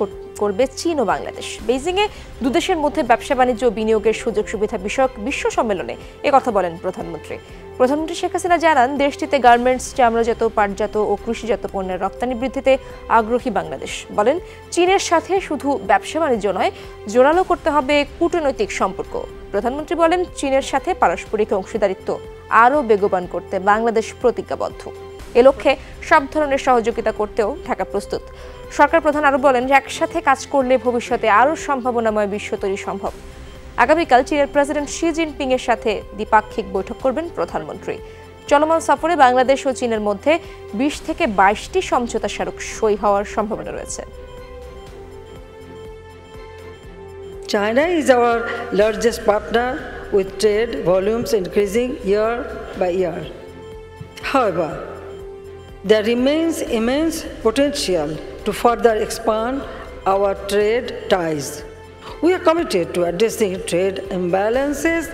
করবে চীন ও বাংলাদেশ। বেইজিংয়ে দুদেশের মধ্যে ব্যবসা বাণিজ্য ও বিনিয়োগের সুযোগ সুবিধা বিষয়ক বিশ্ব সম্মেলনে একথা বলেন প্রধানমন্ত্রী। প্রধানমন্ত্রী শেখ হাসিনা জানান, দেশটিতে গার্মেন্টস, চামড়াজাত, পাটজাত ও কৃষিজাত পণ্যের রপ্তানি বৃদ্ধিতে আগ্রহী বাংলাদেশ। বলেন, চীনের সাথে শুধু ব্যবসা বাণিজ্য নয়, জোরালো করতে হবে কূটনৈতিক সম্পর্ক। প্রধানমন্ত্রী বলেন, চীনের সাথে পারস্পরিক অংশীদারিত্ব আরও বেগবান করতে বাংলাদেশ প্রতিজ্ঞাবদ্ধ। এ লক্ষ্যে সব ধরনের সহযোগিতা করতেও ঢাকা প্রস্তুত। সরকার প্রধান আরও বলেন যে একসাথে কাজ করলে ভবিষ্যতে আরও সম্ভাবনাময় বিশ্ব তৈরি সম্ভব। আগামীকাল চীনের প্রেসিডেন্ট শি জিনপিং এর সাথে দ্বিপাক্ষিক বৈঠক করবেন প্রধানমন্ত্রী। চলমান সফরে বাংলাদেশ ও চীনের মধ্যে 20 থেকে 22টি সমঝোতা স্মারক সই হওয়ার সম্ভাবনা রয়েছে। China is our largest partner with trade volumes increasing year by year. However, there remains immense potential to further expand our trade ties. We are committed to addressing trade imbalances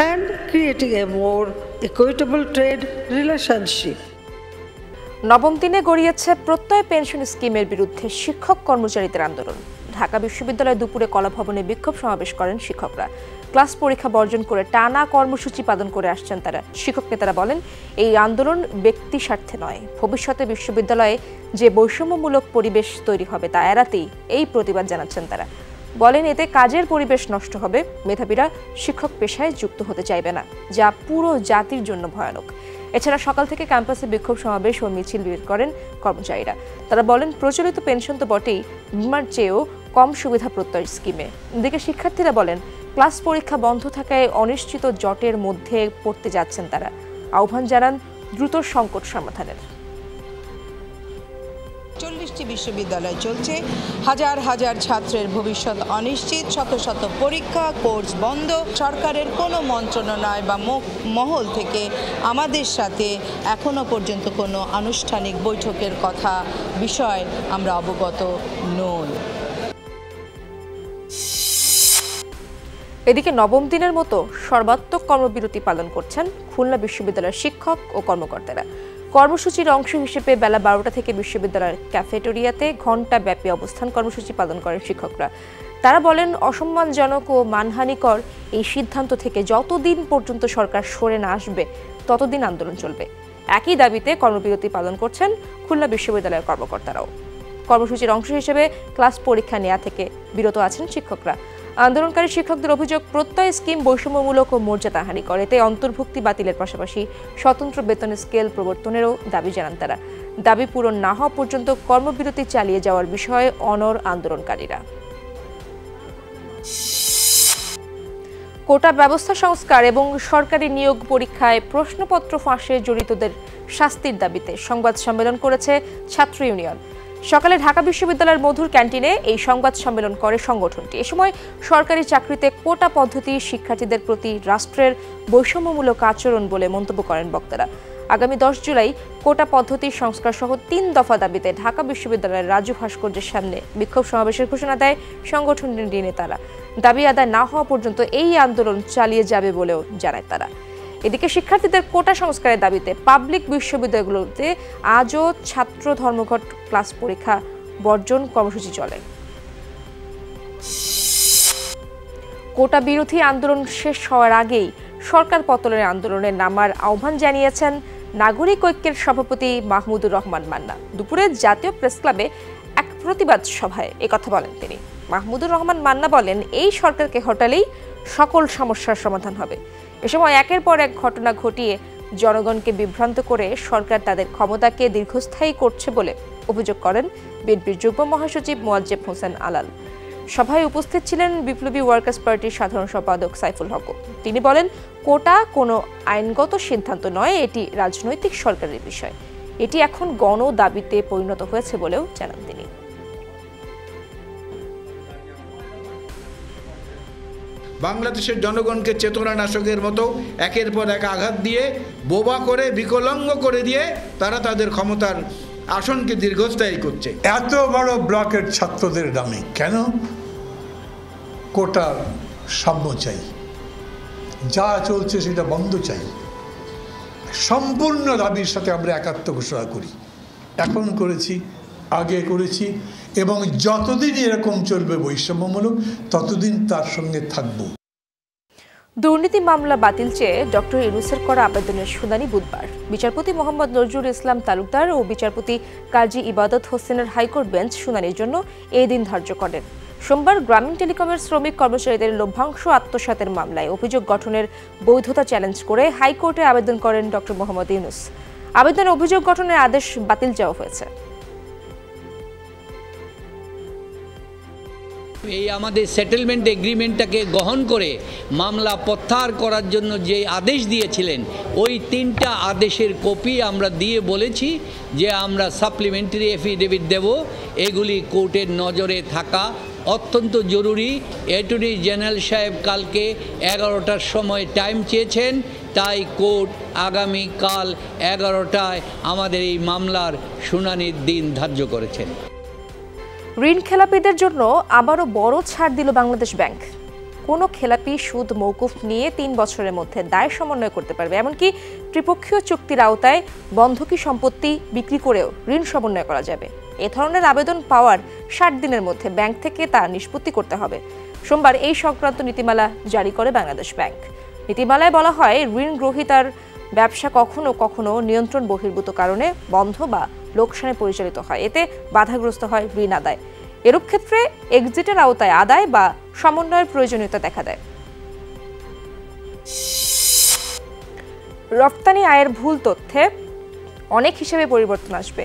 and creating a more equitable trade relationship. নবম দিনে গড়িয়েছে প্রত্যয় pension স্কিমের বিরুদ্ধে শিক্ষক কর্মচারীদের আন্দোলন। ঢাকা বিশ্ববিদ্যালয়ে দুপুরে কলাভবনে বিক্ষোভ সমাবেশ করেন শিক্ষকরা। ক্লাস পরীক্ষা বর্জন করে টানা কর্মসূচি পালন করে আসছেন তারা। শিক্ষক নেতারা বলেন, এই আন্দোলন ব্যক্তি স্বার্থে নয়, ভবিষ্যতে বিশ্ববিদ্যালয়ে যে বৈষম্যমূলক পরিবেশ তৈরি হবে তা এড়াতেই এই প্রতিবাদ জানাচ্ছেন তারা। বলেন, এতে কাজের পরিবেশ নষ্ট হবে, মেধাবীরা শিক্ষক পেশায় যুক্ত হতে চাইবে না, যা পুরো জাতির জন্য ভয়ানক। এছাড়া সকাল থেকে ক্যাম্পাসে বিক্ষোভ সমাবেশ ও মিছিল বের করেন কর্মচারীরা। তারা বলেন, প্রচলিত পেনশন তো বটেই, বিমার চেয়েও কম সুবিধা প্রত্যয় স্কিমে। এদিকে শিক্ষার্থীরা বলেন, ক্লাস পরীক্ষা বন্ধ থাকায় অনিশ্চিত জটের মধ্যে পড়তে যাচ্ছেন তারা। আহ্বান জানান দ্রুত সংকট সমাধানের। 40টি বিশ্ববিদ্যালয় চলছে, হাজার হাজার ছাত্রের ভবিষ্যৎ অনিশ্চিত, শত শত পরীক্ষা, কোর্স বন্ধ। সরকারের কোনো মন্ত্রণালয় বা মহল থেকে আমাদের সাথে এখনো পর্যন্ত কোনো আনুষ্ঠানিক বৈঠকের কথা বিষয় আমরা অবগত নই। এদিকে নবম দিনের মতো সর্বাত্মক কর্মবিরতি পালন করছেন খুলনা বিশ্ববিদ্যালয়ের শিক্ষক ও কর্মকর্তারা। কর্মসূচির অংশ হিসেবে বেলা 12টা থেকে বিশ্ববিদ্যালয়ের ক্যাফেটেরিয়াতে ঘণ্টাব্যাপী অবস্থান কর্মসূচি পালন করেন শিক্ষকরা। তারা বলেন, অসম্মানজনক ও মানহানিকর এই সিদ্ধান্ত থেকে যতদিন পর্যন্ত সরকার সরে না আসবে ততদিন আন্দোলন চলবে। একই দাবিতে কর্মবিরতি পালন করছেন খুলনা বিশ্ববিদ্যালয়ের কর্মকর্তারাও। কর্মসূচির অংশ হিসেবে ক্লাস পরীক্ষা নেওয়া থেকে বিরত আছেন শিক্ষকরা। আন্দোলনকারী শিক্ষকদের অভিযোগ, প্রত্যয় স্কিম বৈষম্যমূলক ও মর্যাদাহানি করে। এতে অন্তর্ভুক্তি বাতিলের পাশাপাশি স্বতন্ত্র বেতন স্কেল প্রবর্তনেরও দাবি জানান তারা। দাবি পূরণ না হওয়া পর্যন্ত কর্মবিরতি চালিয়ে যাওয়ার বিষয়ে অনড় আন্দোলনকারীরা। কোটা ব্যবস্থা সংস্কার এবং সরকারি নিয়োগ পরীক্ষায় প্রশ্নপত্র ফাঁসে জড়িতদের শাস্তির দাবিতে সংবাদ সম্মেলন করেছে ছাত্র ইউনিয়ন। সকালে ঢাকা বিশ্ববিদ্যালয়ের মধুর ক্যান্টিনে এই সংবাদ সম্মেলন করে সংগঠনটি। এ সময় সরকারি চাকরিতে কোটা পদ্ধতি শিক্ষার্থীদের প্রতি রাষ্ট্রের বৈষম্যমূলক আচরণ বলে মন্তব্য করেন বক্তারা। আগামী 10 জুলাই কোটা পদ্ধতির সংস্কার সহ 3 দফা দাবিতে ঢাকা বিশ্ববিদ্যালয়ের রাজু ভাস্কর্যের সামনে বিক্ষোভ সমাবেশের ঘোষণা দেয় সংগঠনটির নেতারা। দাবি আদায় না হওয়া পর্যন্ত এই আন্দোলন চালিয়ে যাবে বলেও জানায় তারা। এদিকে শিক্ষার্থীদের কোটা সংস্কারের দাবিতে পাবলিক বিশ্ববিদ্যালয়গুলোতে আজও ছাত্র ধর্মঘট, ক্লাস পরীক্ষা বর্জন কর্মসূচি চলে। কোটা বিরোধী আন্দোলন শেষ হওয়ার আগেই সরকার পতনের আন্দোলনে নামার আহ্বান জানিয়েছেন নাগরিক ঐক্যের সভাপতি মাহমুদুর রহমান মান্না। দুপুরে জাতীয় প্রেস ক্লাবে এক প্রতিবাদ সভায় একথা বলেন তিনি। মাহমুদুর রহমান মান্না বলেন, এই সরকারকে হটালেই সকল সমস্যার সমাধান হবে। এ সময় একের পর এক ঘটনা ঘটিয়ে জনগণকে বিভ্রান্ত করে সরকার তাদের ক্ষমতাকে দীর্ঘস্থায়ী করছে বলে অভিযোগ করেন বিএনপির যুগ্ম মহাসচিব মোয়াজ্জেম হোসেন আলাল। সভায় উপস্থিত ছিলেন বিপ্লবী ওয়ার্কার্স পার্টির সাধারণ সম্পাদক সাইফুল হক। তিনি বলেন, কোটা কোনো আইনগত সিদ্ধান্ত নয়, এটি রাজনৈতিক সরকারের বিষয়। এটি এখন গণ দাবিতে পরিণত হয়েছে বলেও জানান তিনি। বাংলাদেশের জনগণকে চেতনানাশকের মতো একের পর এক আঘাত দিয়ে, বোবা করে, বিকলাঙ্গ করে দিয়ে তারা তাদের ক্ষমতার আসনকে দীর্ঘস্থায়ী করছে। এত বড় ব্লকের ছাত্রদের দামে কেন কোটার সাম্য চাই, যা চলছে সেটা বন্ধ চাই, সম্পূর্ণ দাবির সাথে আমরা একাত্ম ঘোষণা করি। এখন করেছি, আগে করেছি, এবং যতদিন এরকম চলবে বৈষম্যমূলক, ততদিন তার সঙ্গে থাকব। দুর্নীতি মামলা বাতিল চেয়ে ডক্টর ইউনূসের করা আবেদনের শুনানি বুধবার। বিচারপতি মোহাম্মদ নজরুল ইসলাম তালুকদার ও বিচারপতি কাজী ইবাদত হোসেনের হাইকোর্ট বেঞ্চ শুনানির জন্য এই দিন ধার্য করেন। সোমবার গ্রামীণ টেলিকমের শ্রমিক কর্মচারীদের লভ্যাংশ আত্মসাতের মামলায় অভিযোগ গঠনের বৈধতা চ্যালেঞ্জ করে হাইকোর্টে আবেদন করেন ডক্টর মোহাম্মদ ইউনূস। আবেদনে অভিযোগ গঠনের আদেশ বাতিল চাওয়া হয়েছে। এই আমাদের সেটেলমেন্ট এগ্রিমেন্টটাকে গ্রহণ করে মামলা প্রত্যাহার করার জন্য যে আদেশ দিয়েছিলেন, ওই 3টা আদেশের কপি আমরা দিয়ে বলেছি যে আমরা সাপ্লিমেন্টারি এফিডেভিট দেব। এগুলি কোর্টের নজরে থাকা অত্যন্ত জরুরি। অ্যাটর্নি জেনারেল সাহেব কালকে 11টার সময় টাইম চেয়েছেন, তাই কোর্ট আগামীকাল 11টায় আমাদের এই মামলার শুনানির দিন ধার্য করেছেন। ঋণ খেলাপিদের জন্য আবারও বড় ছাড় দিল বাংলাদেশ ব্যাংক। কোনো খেলাপি সুদ মওকুফ নিয়ে 3 বছরের মধ্যে দায় সমন্বয় করতে পারবে, এমনকি ত্রিপক্ষীয় চুক্তির আওতায় বন্ধকি সম্পত্তি বিক্রি করেও ঋণ সমন্বয় করা যাবে। এ ধরনের আবেদন পাওয়ার 60 দিনের মধ্যে ব্যাংক থেকে তা নিষ্পত্তি করতে হবে। সোমবার এই সংক্রান্ত নীতিমালা জারি করে বাংলাদেশ ব্যাংক। নীতিমালায় বলা হয়, ঋণ গ্রহীতার ব্যবসা কখনো কখনো নিয়ন্ত্রণ বহির্ভূত কারণে বন্ধ বা লোকসানে পরিচালিত হয়, এতে বাধাগ্রস্ত হয় ঋণ আদায়। এরূপ ক্ষেত্রে এক্সিটের আওতায় আদায় বা সমন্বয়ের প্রয়োজনীয়তা দেখা দেয়। রপ্তানি আয়ের ভুল তথ্যে অনেক হিসেবে পরিবর্তন আসবে।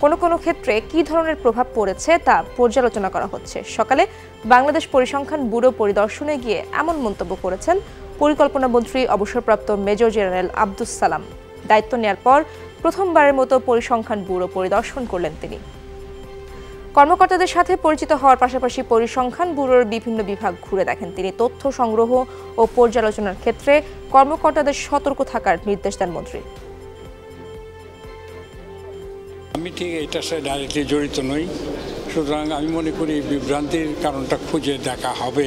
কোনো ক্ষেত্রে কী ধরনের প্রভাব পড়েছে তা পর্যালোচনা করা হচ্ছে। সকালে বাংলাদেশ পরিসংখ্যান ব্যুরো পরিদর্শনে গিয়ে এমন মন্তব্য করেছেন পরিকল্পনা মন্ত্রী অবসরপ্রাপ্ত মেজর জেনারেল আব্দুস সালাম। দায়িত্ব নেয়ার পর প্রথমবারের মতো পরিসংখ্যান ব্যুরো পরিদর্শন করলেন তিনি। কর্মকর্তাদের সাথে পরিচিত হওয়ার পাশাপাশি পরিসংখ্যান ব্যুরোর বিভিন্ন বিভাগ ঘুরে দেখেন তিনি। তথ্য সংগ্রহ ও পর্যালোচনার ক্ষেত্রে কর্মকর্তাদের সতর্ক থাকার নির্দেশ দেন মন্ত্রী। আমি ঠিক এটার সাথে ডাইরেক্টলি জড়িত নই, সুতরাং আমি মনে করি বিভ্রান্তির কারণটা খুঁজে দেখা হবে।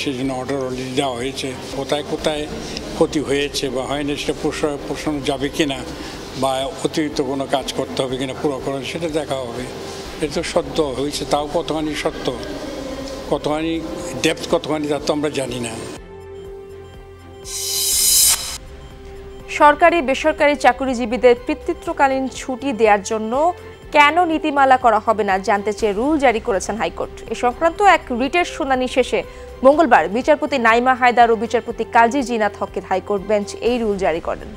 সেই জন্য অর্ডার অলরেডি দেওয়া হয়েছে। কোথায় কোথায় ক্ষতি হয়েছে বা হয়নি সেটা প্রশ্ন যাবে কিনা, বা অতিরিক্ত কোনো কাজ করতে হবে কিনা পুরো করে সেটা দেখা হবে। এটা তো সত্য হয়েছে, তাও কতখানি সত্য, কতখানি ডেপথ কতখানি তা তো আমরা জানি না। সরকারি বেসরকারি চাকরিজীবীদের পিতৃত্বকালীন ছুটি দেওয়ার জন্য কেন নীতিমালা করা হবে না জানতে চেয়ে রুল জারি করেছেন হাইকোর্ট। এ সংক্রান্ত এক রিটের শুনানি শেষে মঙ্গলবার বিচারপতি নাইমা হায়দার ও বিচারপতি কাজী জিনাত হকের হাইকোর্ট বেঞ্চ এই রুল জারি করেন।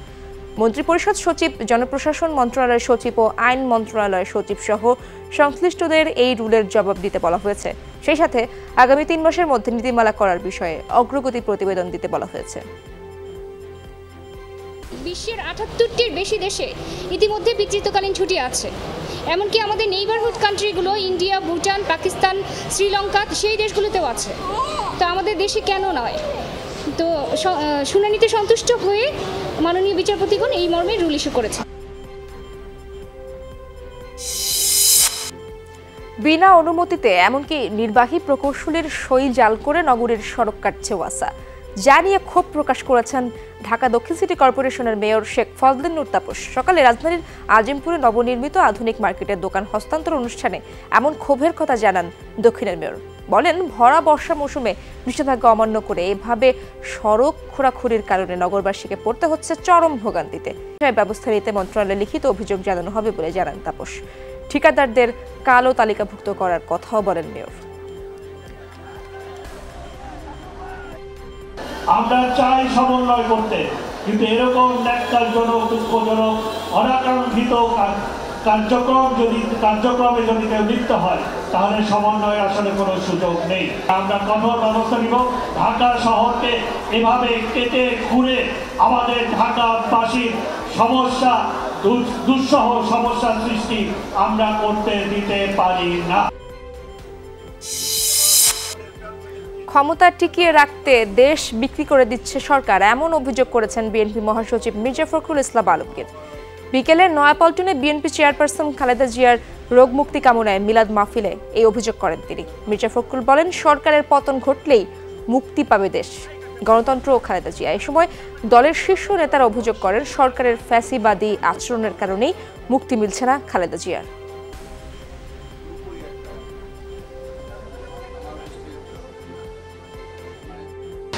মন্ত্রিপরিষদ সচিব, জনপ্রশাসন মন্ত্রণালয়ের সচিব ও আইন মন্ত্রণালয়ের সচিব সহ সংশ্লিষ্টদের এই রুলের জবাব দিতে বলা হয়েছে। সেই সাথে আগামী 3 মাসের মধ্যে নীতিমালা করার বিষয়ে অগ্রগতি প্রতিবেদন দিতে বলা হয়েছে। বিশ্বের 78টির বেশি দেশে ইতিমধ্যে পিতৃত্বকালীন ছুটি আছে। এমনকি আমাদের নেইবারহুড কান্ট্রিগুলো, ইন্ডিয়া, ভুটান, পাকিস্তান, শ্রীলঙ্কা, সেই দেশগুলোতেও আছে। তো আমাদের দেশে কেন নয়? তো শুনানিতে সন্তুষ্ট হয়ে মাননীয় বিচারপতিগণ এই মর্মে রুল ইস্যু করেছে। বিনা অনুমতিতে এমনকি নির্বাহী প্রকৌশলীর সই জাল করে নগরীর সড়ক কাটছে ওয়াসা। যা নিয়ে ক্ষোভ প্রকাশ করেছেন ঢাকা দক্ষিণ সিটি কর্পোরেশনের মেয়র শেখ ফজলে নূর তাপস। সকালে রাজধানীর আজিমপুরে নবনির্মিত আধুনিক মার্কেটের দোকান হস্তান্তর অনুষ্ঠানে এমন ক্ষোভের কথা জানান দক্ষিণের মেয়র। বলেন, ভরা বর্ষা মৌসুমে নিষেধাজ্ঞা অমান্য করে এভাবে সড়ক খোঁড়াখুড়ির কারণে নগরবাসীকে পড়তে হচ্ছে চরম ভোগান্তিতে। ব্যবস্থা নিতে মন্ত্রণালয়ে লিখিত অভিযোগ জানানো হবে বলে জানান তাপস। ঠিকাদারদের কালো তালিকাভুক্ত করার কথাও বলেন মেয়র। আমরা চাই সমন্বয় করতে, কিন্তু এরকম ন্যাক্কারজনক, দুঃখজনক, অনাকাঙ্ক্ষিত কার্যক্রমে যদি কেউ লিপ্ত হয় তাহলে সমন্বয়ের আসলে কোনো সুযোগ নেই। আমরা কঠোর ব্যবস্থা নিব। ঢাকা শহরকে এভাবে কেটে খুঁড়ে আমাদের ঢাকাবাসীর সমস্যা, দুঃসহ সমস্যার সৃষ্টি আমরা করতে দিতে পারি না। ক্ষমতা টিকিয়ে রাখতে দেশ বিক্রি করে দিচ্ছে সরকার, এমন অভিযোগ করেছেন বিএনপি মহাসচিব মির্জা ফখরুল ইসলাম আলমগীর। বিকেলে নয়াপল্টনে বিএনপি চেয়ারপারসন খালেদা জিয়ার রোগ মুক্তি কামনায় মিলাদ মাহফিলে এই অভিযোগ করেন তিনি। মির্জা ফখরুল বলেন, সরকারের পতন ঘটলেই মুক্তি পাবে দেশ, গণতন্ত্র ও খালেদা জিয়া। এই সময় দলের শীর্ষ নেতারা অভিযোগ করেন, সরকারের ফ্যাসিবাদী আচরণের কারণেই মুক্তি মিলছে না খালেদা জিয়ার।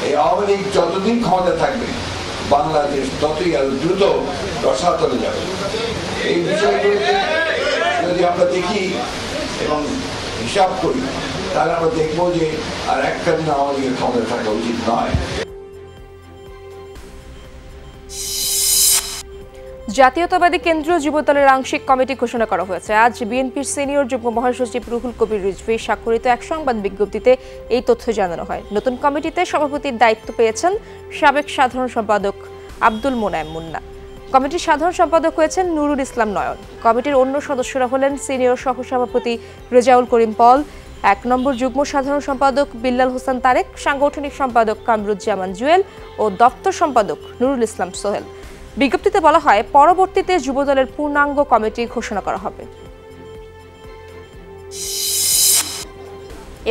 এই আওয়ামী লীগ যতদিন ক্ষমতা থাকবে বাংলাদেশ ততই আরো দ্রুত রসাতলে যাবে। এই বিষয়গুলোতে যদি আমরা দেখি এবং হিসাব করি তাহলে আমরা দেখবো যে আর একটা দিন আওয়ামী লীগের ক্ষমতা থাকা উচিত নয়। জাতীয়তাবাদী কেন্দ্রীয় যুবদলের আংশিক কমিটি ঘোষণা করা হয়েছে। আজ বিএনপির সিনিয়র যুগ্ম মহাসচিব রুহুল কবির রিজভী স্বাক্ষরিত এক সংবাদ বিজ্ঞপ্তিতে এই তথ্য জানানো হয়। নতুন কমিটিতে সভাপতির দায়িত্ব পেয়েছেন সাবেক সাধারণ সম্পাদক আব্দুল মোনায়েম মুন্না। কমিটির সাধারণ সম্পাদক হয়েছেন নুরুল ইসলাম নয়ন। কমিটির অন্য সদস্যরা হলেন সিনিয়র সহসভাপতি রেজাউল করিম পল, 1 নম্বর যুগ্ম সাধারণ সম্পাদক বিল্লাল হোসেন তারেক, সাংগঠনিক সম্পাদক কামরুজ্জামান জুয়েল ও দপ্তর সম্পাদক নুরুল ইসলাম সোহেল। বিজ্ঞপ্তিতে বলা হয়, পরবর্তীতে যুবদলের পূর্ণাঙ্গ কমিটি ঘোষণা করা হবে।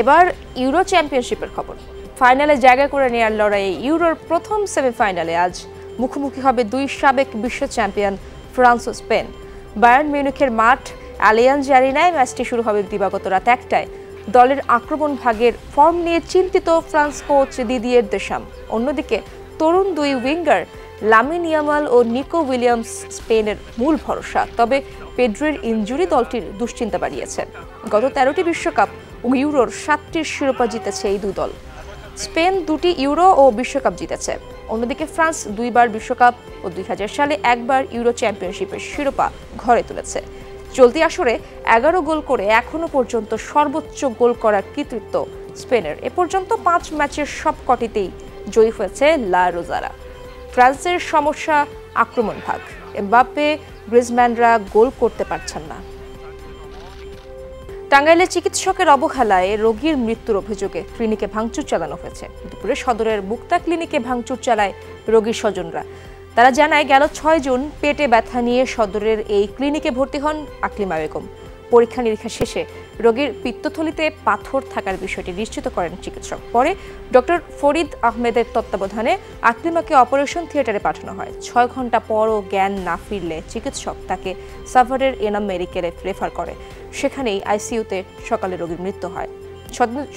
এবার ইউরো চ্যাম্পিয়নশিপের খবর। ফাইনালে জায়গা করে নেওয়ার লড়াইয়ে ইউরোর প্রথম সেমিফাইনালে আজ মুখোমুখি হবে দুই সাবেক বিশ্ব চ্যাম্পিয়ন ফ্রান্স ও স্পেন। বায়ার্ন মিউনিখের মাঠ অ্যালিয়াঞ্জ অ্যারিনায় ম্যাচটি শুরু হবে দিবাগত রাত 1টায়। দলের আক্রমণ ভাগের ফর্ম নিয়ে চিন্তিত ফ্রান্স কোচ দিদিয়ের দেশাম। অন্যদিকে তরুণ দুই উইঙ্গার লামিন ইয়ামাল ও নিকো উইলিয়ামস স্পেনের মূল ভরসা। তবে পেড্রির ইনজুরি দলটির দুশ্চিন্তা বাড়িয়েছে। গত 13টি বিশ্বকাপ ও ইউরোর 7টির শিরোপা জিতেছে এই দুই দল। স্পেন 2টি ইউরো ও বিশ্বকাপ জিতেছে। অন্যদিকে ফ্রান্স 2বার বিশ্বকাপ ও 2000 সালে একবার ইউরো চ্যাম্পিয়নশিপের শিরোপা ঘরে তুলেছে। চলতি আসরে 11 গোল করে এখনো পর্যন্ত সর্বোচ্চ গোল করার কৃতিত্ব স্পেনের। এ পর্যন্ত 5 ম্যাচের সবকটিতেই জয়ী হয়েছে লা রোজারা। ফ্রান্সের সমস্যা আক্রমণ ভাগ। এমবাপ্পে, গ্রিজম্যানরা গোল করতে পারছেন না। টাঙ্গাইলে চিকিৎসকের অবহেলায় রোগীর মৃত্যুর অভিযোগে ক্লিনিকে ভাঙচুর চালানো হয়েছে। দুপুরে সদরের মুক্তা ক্লিনিকে ভাঙচুর চালায় রোগীর স্বজনরা। তারা জানায়, গেল 6 জুন পেটে ব্যথা নিয়ে সদরের এই ক্লিনিকে ভর্তি হন আকলিমা বেগম। পরীক্ষা নিরীক্ষা শেষে রোগীর পিত্তথলিতে পাথর থাকার বিষয়টি নিশ্চিত করেন চিকিৎসক। পরে ডক্টর ফরিদ আহমেদের তত্ত্বাবধানে আকলিমাকে অপারেশন থিয়েটারে পাঠানো হয়। 6 ঘন্টা পরও জ্ঞান না ফিরলে চিকিৎসক তাকে সাভারের এনাম মেডিকেলে রেফার করে। সেখানেই আইসিইউতে সকালে রোগীর মৃত্যু হয়।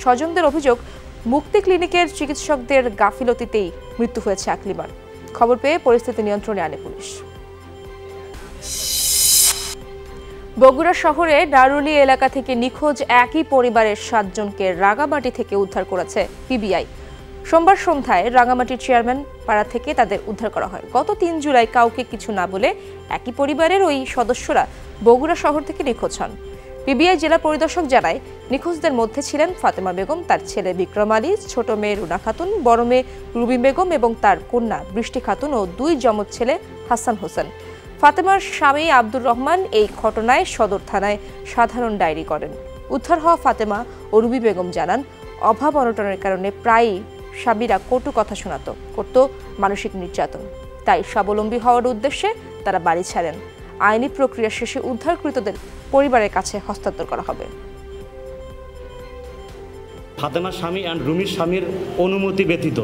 স্বজনদের অভিযোগ, মুক্তি ক্লিনিকের চিকিৎসকদের গাফিলতিতেই মৃত্যু হয়েছে আকলিমার। খবর পেয়ে পরিস্থিতি নিয়ন্ত্রণে আনে পুলিশ। বগুড়া শহরে নারুলি এলাকা থেকে নিখোঁজ একই পরিবারের 7 জনকে রাঙামাটি থেকে উদ্ধার করেছে পিবিআই। সোমবার সন্ধ্যায় রাঙামাটির চেয়ারম্যান পাড়া থেকে তাদের উদ্ধার করা হয়। গত 3 জুলাই কাউকে কিছু না বলে একই পরিবারের ওই সদস্যরা বগুড়া শহর থেকে নিখোঁজ হন। পিবিআই জেলা পরিদর্শক জানায়, নিখোঁজদের মধ্যে ছিলেন ফাতেমা বেগম, তার ছেলে বিক্রম আলী, ছোট মেয়ে রুনা খাতুন, বড় মেয়ে রুবি বেগম এবং তার কন্যা বৃষ্টি খাতুন ও 2 যমজ ছেলে হাসান হোসেন। ফাতেমার স্বামী আব্দুর রহমান এই ঘটনায় সদর থানায় সাধারণ ডায়েরি করেন। উদ্ধার হওয়া ফাতেমা ও রুবি বেগম জানান, অভাব অনটনের কারণে প্রায়ই স্বামীরা কটু কথা শোনাতো, করত মানসিক নির্যাতন। তাই স্বাবলম্বী হওয়ার উদ্দেশ্যে তারা বাড়ি ছাড়েন। আইনি প্রক্রিয়া শেষে উদ্ধারকৃতদের পরিবারের কাছে হস্তান্তর করা হবে। ফাতেমার স্বামী অ্যান্ড রুমির স্বামীর অনুমতি ব্যতীত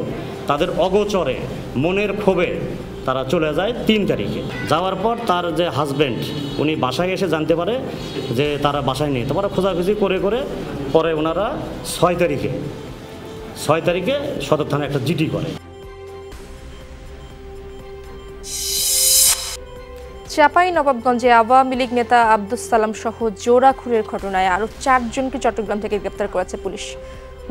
তাদের অগোচরে মনের ক্ষোভে তারা চলে যায় 3 তারিখে। যাওয়ার পর তার যে হাজব্যান্ড উনি বাসায় এসে জানতে পারে যে তারা বাসায় নেই। তারপরে খোঁজাখুঁজি করে পরে ওনারা 6 তারিখে সদর থানায় একটা জিডি করে। চাঁপাইনবাবগঞ্জে আওয়ামী লীগ নেতা আব্দুস সালাম সহ জোড়া খুনের ঘটনায় আরও 4 জনকে চট্টগ্রাম থেকে গ্রেপ্তার করেছে পুলিশ।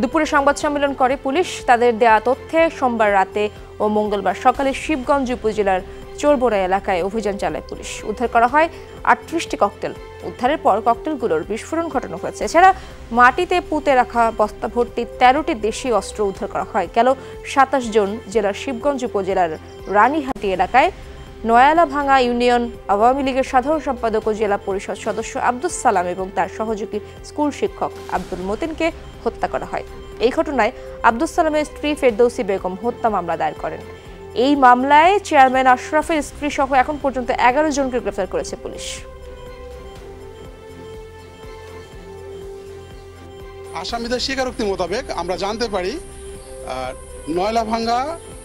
দুপুরে সংবাদ সম্মেলন করে পুলিশ। তাদের দেয়া তথ্যে সোমবার রাতে ও মঙ্গলবার সকালে শিবগঞ্জ উপজেলার চোরবোড়া এলাকায় অভিযান চালায় পুলিশ। উদ্ধার করা হয় 38টি ককটেল। উদ্ধারের পর ককটেলগুলোর বিস্ফোরণ ঘটানো হয়েছে। এছাড়া মাটিতে পুঁতে রাখা বস্তা ভর্তি 13টি দেশি অস্ত্র উদ্ধার করা হয়। গেল 27 জন জেলার শিবগঞ্জ উপজেলার রানীহাটি এলাকায় নয়ালা ভাঙা ইউনিয়ন আওয়ামী লীগের সাধারণ সম্পাদক ও জেলা পরিষদ সদস্য আব্দুস সালাম এবং তার সহযোগী স্কুল শিক্ষক আব্দুল মতিনকে হত্যা করা হয়। এই ঘটনায় আব্দুস সালামের স্ত্রী ফেরদৌসী বেগম হত্যা মামলা দায়ের করেন। এই মামলায় চেয়ারম্যান আশরাফের স্ত্রী সহ এখন পর্যন্ত 11 জনকে গ্রেফতার করেছে পুলিশ। আসামিদের স্বীকারোক্তি মোতাবেক আমরা জানতে পারি নয়লাভাঙ্গা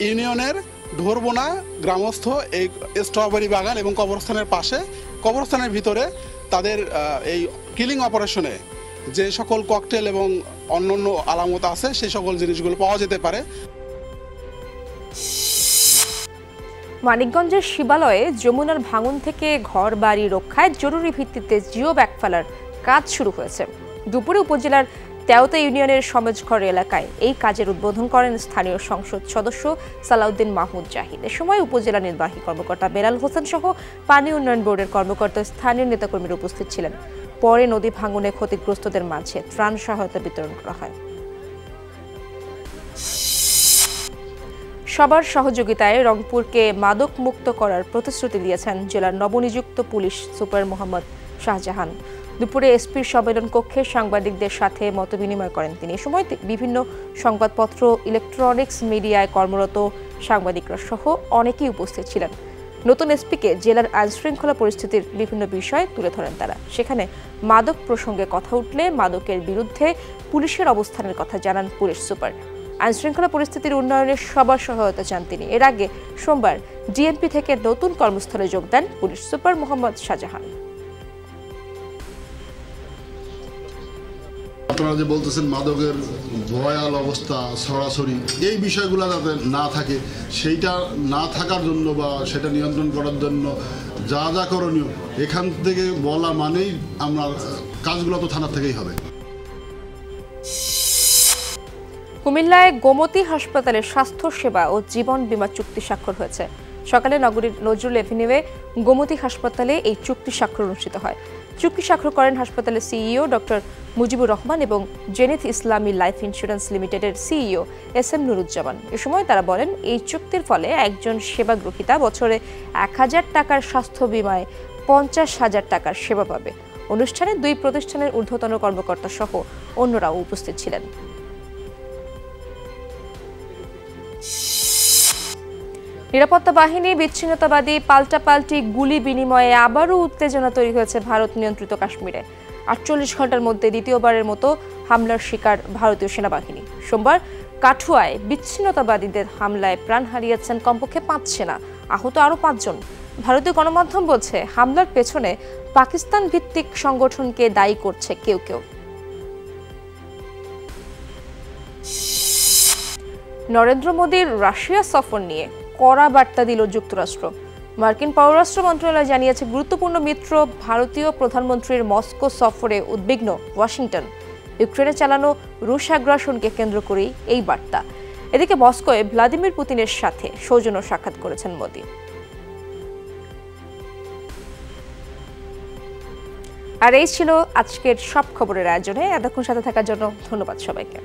ইউনিয়নের ঢোরবোনা গ্রামস্থ এই স্ট্রবেরি বাগান এবং কবরস্থানের পাশে কবরস্থানের ভিতরে তাদের এই কিলিং অপারেশনে যে সকল ককটেল এবং অন্যান্য আলামত আছে সেই সকল জিনিসগুলো পাওয়া যেতে পারে। মানিকগঞ্জের শিবালয়ে যমুনার ভাঙন থেকে ঘর বাড়ি রক্ষায় জরুরি ভিত্তিতে জিও ব্যাগ ফেলার কাজ শুরু হয়েছে। দুপুরে উপজেলার তেওতা ইউনিয়নের সমেজঘর এলাকায় এই কাজের উদ্বোধন করেন স্থানীয় সংসদ সদস্য সালাউদ্দিন মাহমুদ জাহিদ। এ সময় উপজেলা নির্বাহী কর্মকর্তা বেলাল হোসেন সহ পানি উন্নয়ন বোর্ডের কর্মকর্তা স্থানীয় নেতাকর্মীরা উপস্থিত ছিলেন। পরে নদী ভাঙনে ক্ষতিগ্রস্তদের মাঝে ত্রাণ সহায়তা বিতরণ করা হয়। সবার সহযোগিতায় রংপুরকে মাদক মুক্ত করার প্রতিশ্রুতি দিয়েছেন জেলার নবনিযুক্ত পুলিশ সুপার মোহাম্মদ শাহজাহান। দুপুরে এসপির সম্মেলন কক্ষে সাংবাদিকদের সাথে মতবিনিময় করেন তিনি। এ সময় বিভিন্ন সংবাদপত্র, ইলেকট্রনিক্স মিডিয়ায় কর্মরত সাংবাদিকরা সহ অনেকেই উপস্থিত ছিলেন। নতুন এসপিকে জেলার আইনশৃঙ্খলা পরিস্থিতির বিভিন্ন বিষয় তুলে ধরেন তারা। সেখানে মাদক প্রসঙ্গে কথা উঠলে মাদকের বিরুদ্ধে পুলিশের অবস্থানের কথা জানান পুলিশ সুপার। আইনশৃঙ্খলা পরিস্থিতির উন্নয়নে সবার সহায়তা চান তিনি। এর আগে সোমবার ডিএমপি থেকে নতুন কর্মস্থলে যোগ দেন পুলিশ সুপার মোহাম্মদ শাহজাহান। আপনারা যে বলতেছেন মাদকের ভয়াল অবস্থা সরাসরি এই বিষয়গুলো যাতে না থাকে, সেইটা না থাকার জন্য বা সেটা নিয়ন্ত্রণ করার জন্য যা যা করণীয় এখান থেকে বলা মানেই আমরা কাজগুলো তো থানা থেকেই হবে। কুমিল্লায় গোমতী হাসপাতালে স্বাস্থ্য সেবা ও জীবন বীমা চুক্তি স্বাক্ষর হয়েছে। সকালে নগরীর নজরুল এভিনিউয়ে গোমতী হাসপাতালে এই চুক্তি স্বাক্ষর অনুষ্ঠিত হয়। চুক্তি স্বাক্ষর করেন হাসপাতালের সিইও ডক্টর মুজিবুর রহমান এবং জেনিথ ইসলামী লাইফ ইন্স্যুরেন্স লিমিটেডের সিইও SM নুরুজ্জামান। এ সময় তারা বলেন, এই চুক্তির ফলে একজন সেবা গ্রহীতা বছরে 1000 টাকার স্বাস্থ্য বিমায় 50,000 টাকার সেবা পাবে। অনুষ্ঠানে 2 প্রতিষ্ঠানের ঊর্ধ্বতন কর্মকর্তা সহ অন্যরাও উপস্থিত ছিলেন। নিরাপত্তা বাহিনী বিচ্ছিন্নতাবাদী পাল্টাপাল্টি গুলি বিনিময়ে আবারও উত্তেজনা তৈরি হয়েছে ভারত নিয়ন্ত্রিত কাশ্মীরে। 48 ঘন্টার মধ্যে দ্বিতীয়বারের মতো হামলার শিকার ভারতীয় সেনাবাহিনী। সোমবার কাঠুয়ায় বিচ্ছিন্নতাবাদীদের হামলায় প্রাণ হারিয়েছেন কমপক্ষে 5 সেনা, আহত আরও 5 জন। ভারতীয় গণমাধ্যম বলছে, হামলার পেছনে পাকিস্তান ভিত্তিক সংগঠনকে দায়ী করছে কেউ কেউ। নরেন্দ্র মোদীর রাশিয়া সফর নিয়ে কড়া বার্তা দিল যুক্তরাষ্ট্র। মার্কিন পররাষ্ট্র মন্ত্রণালয় জানিয়েছে, গুরুত্বপূর্ণ মিত্র ভারতীয় প্রধানমন্ত্রীর মস্কো সফরে উদ্বিগ্ন ওয়াশিংটন। ইউক্রেনে চালানো রুশ আগ্রাসনকে কেন্দ্র করেই এই বার্তা। এদিকে মস্কোয় ভ্লাদিমির পুতিনের সাথে সৌজন্য সাক্ষাৎ করেছেন মোদি। আর এই ছিল আজকের সব খবরের আয়োজনে। এতক্ষণ সাথে থাকার জন্য ধন্যবাদ সবাইকে।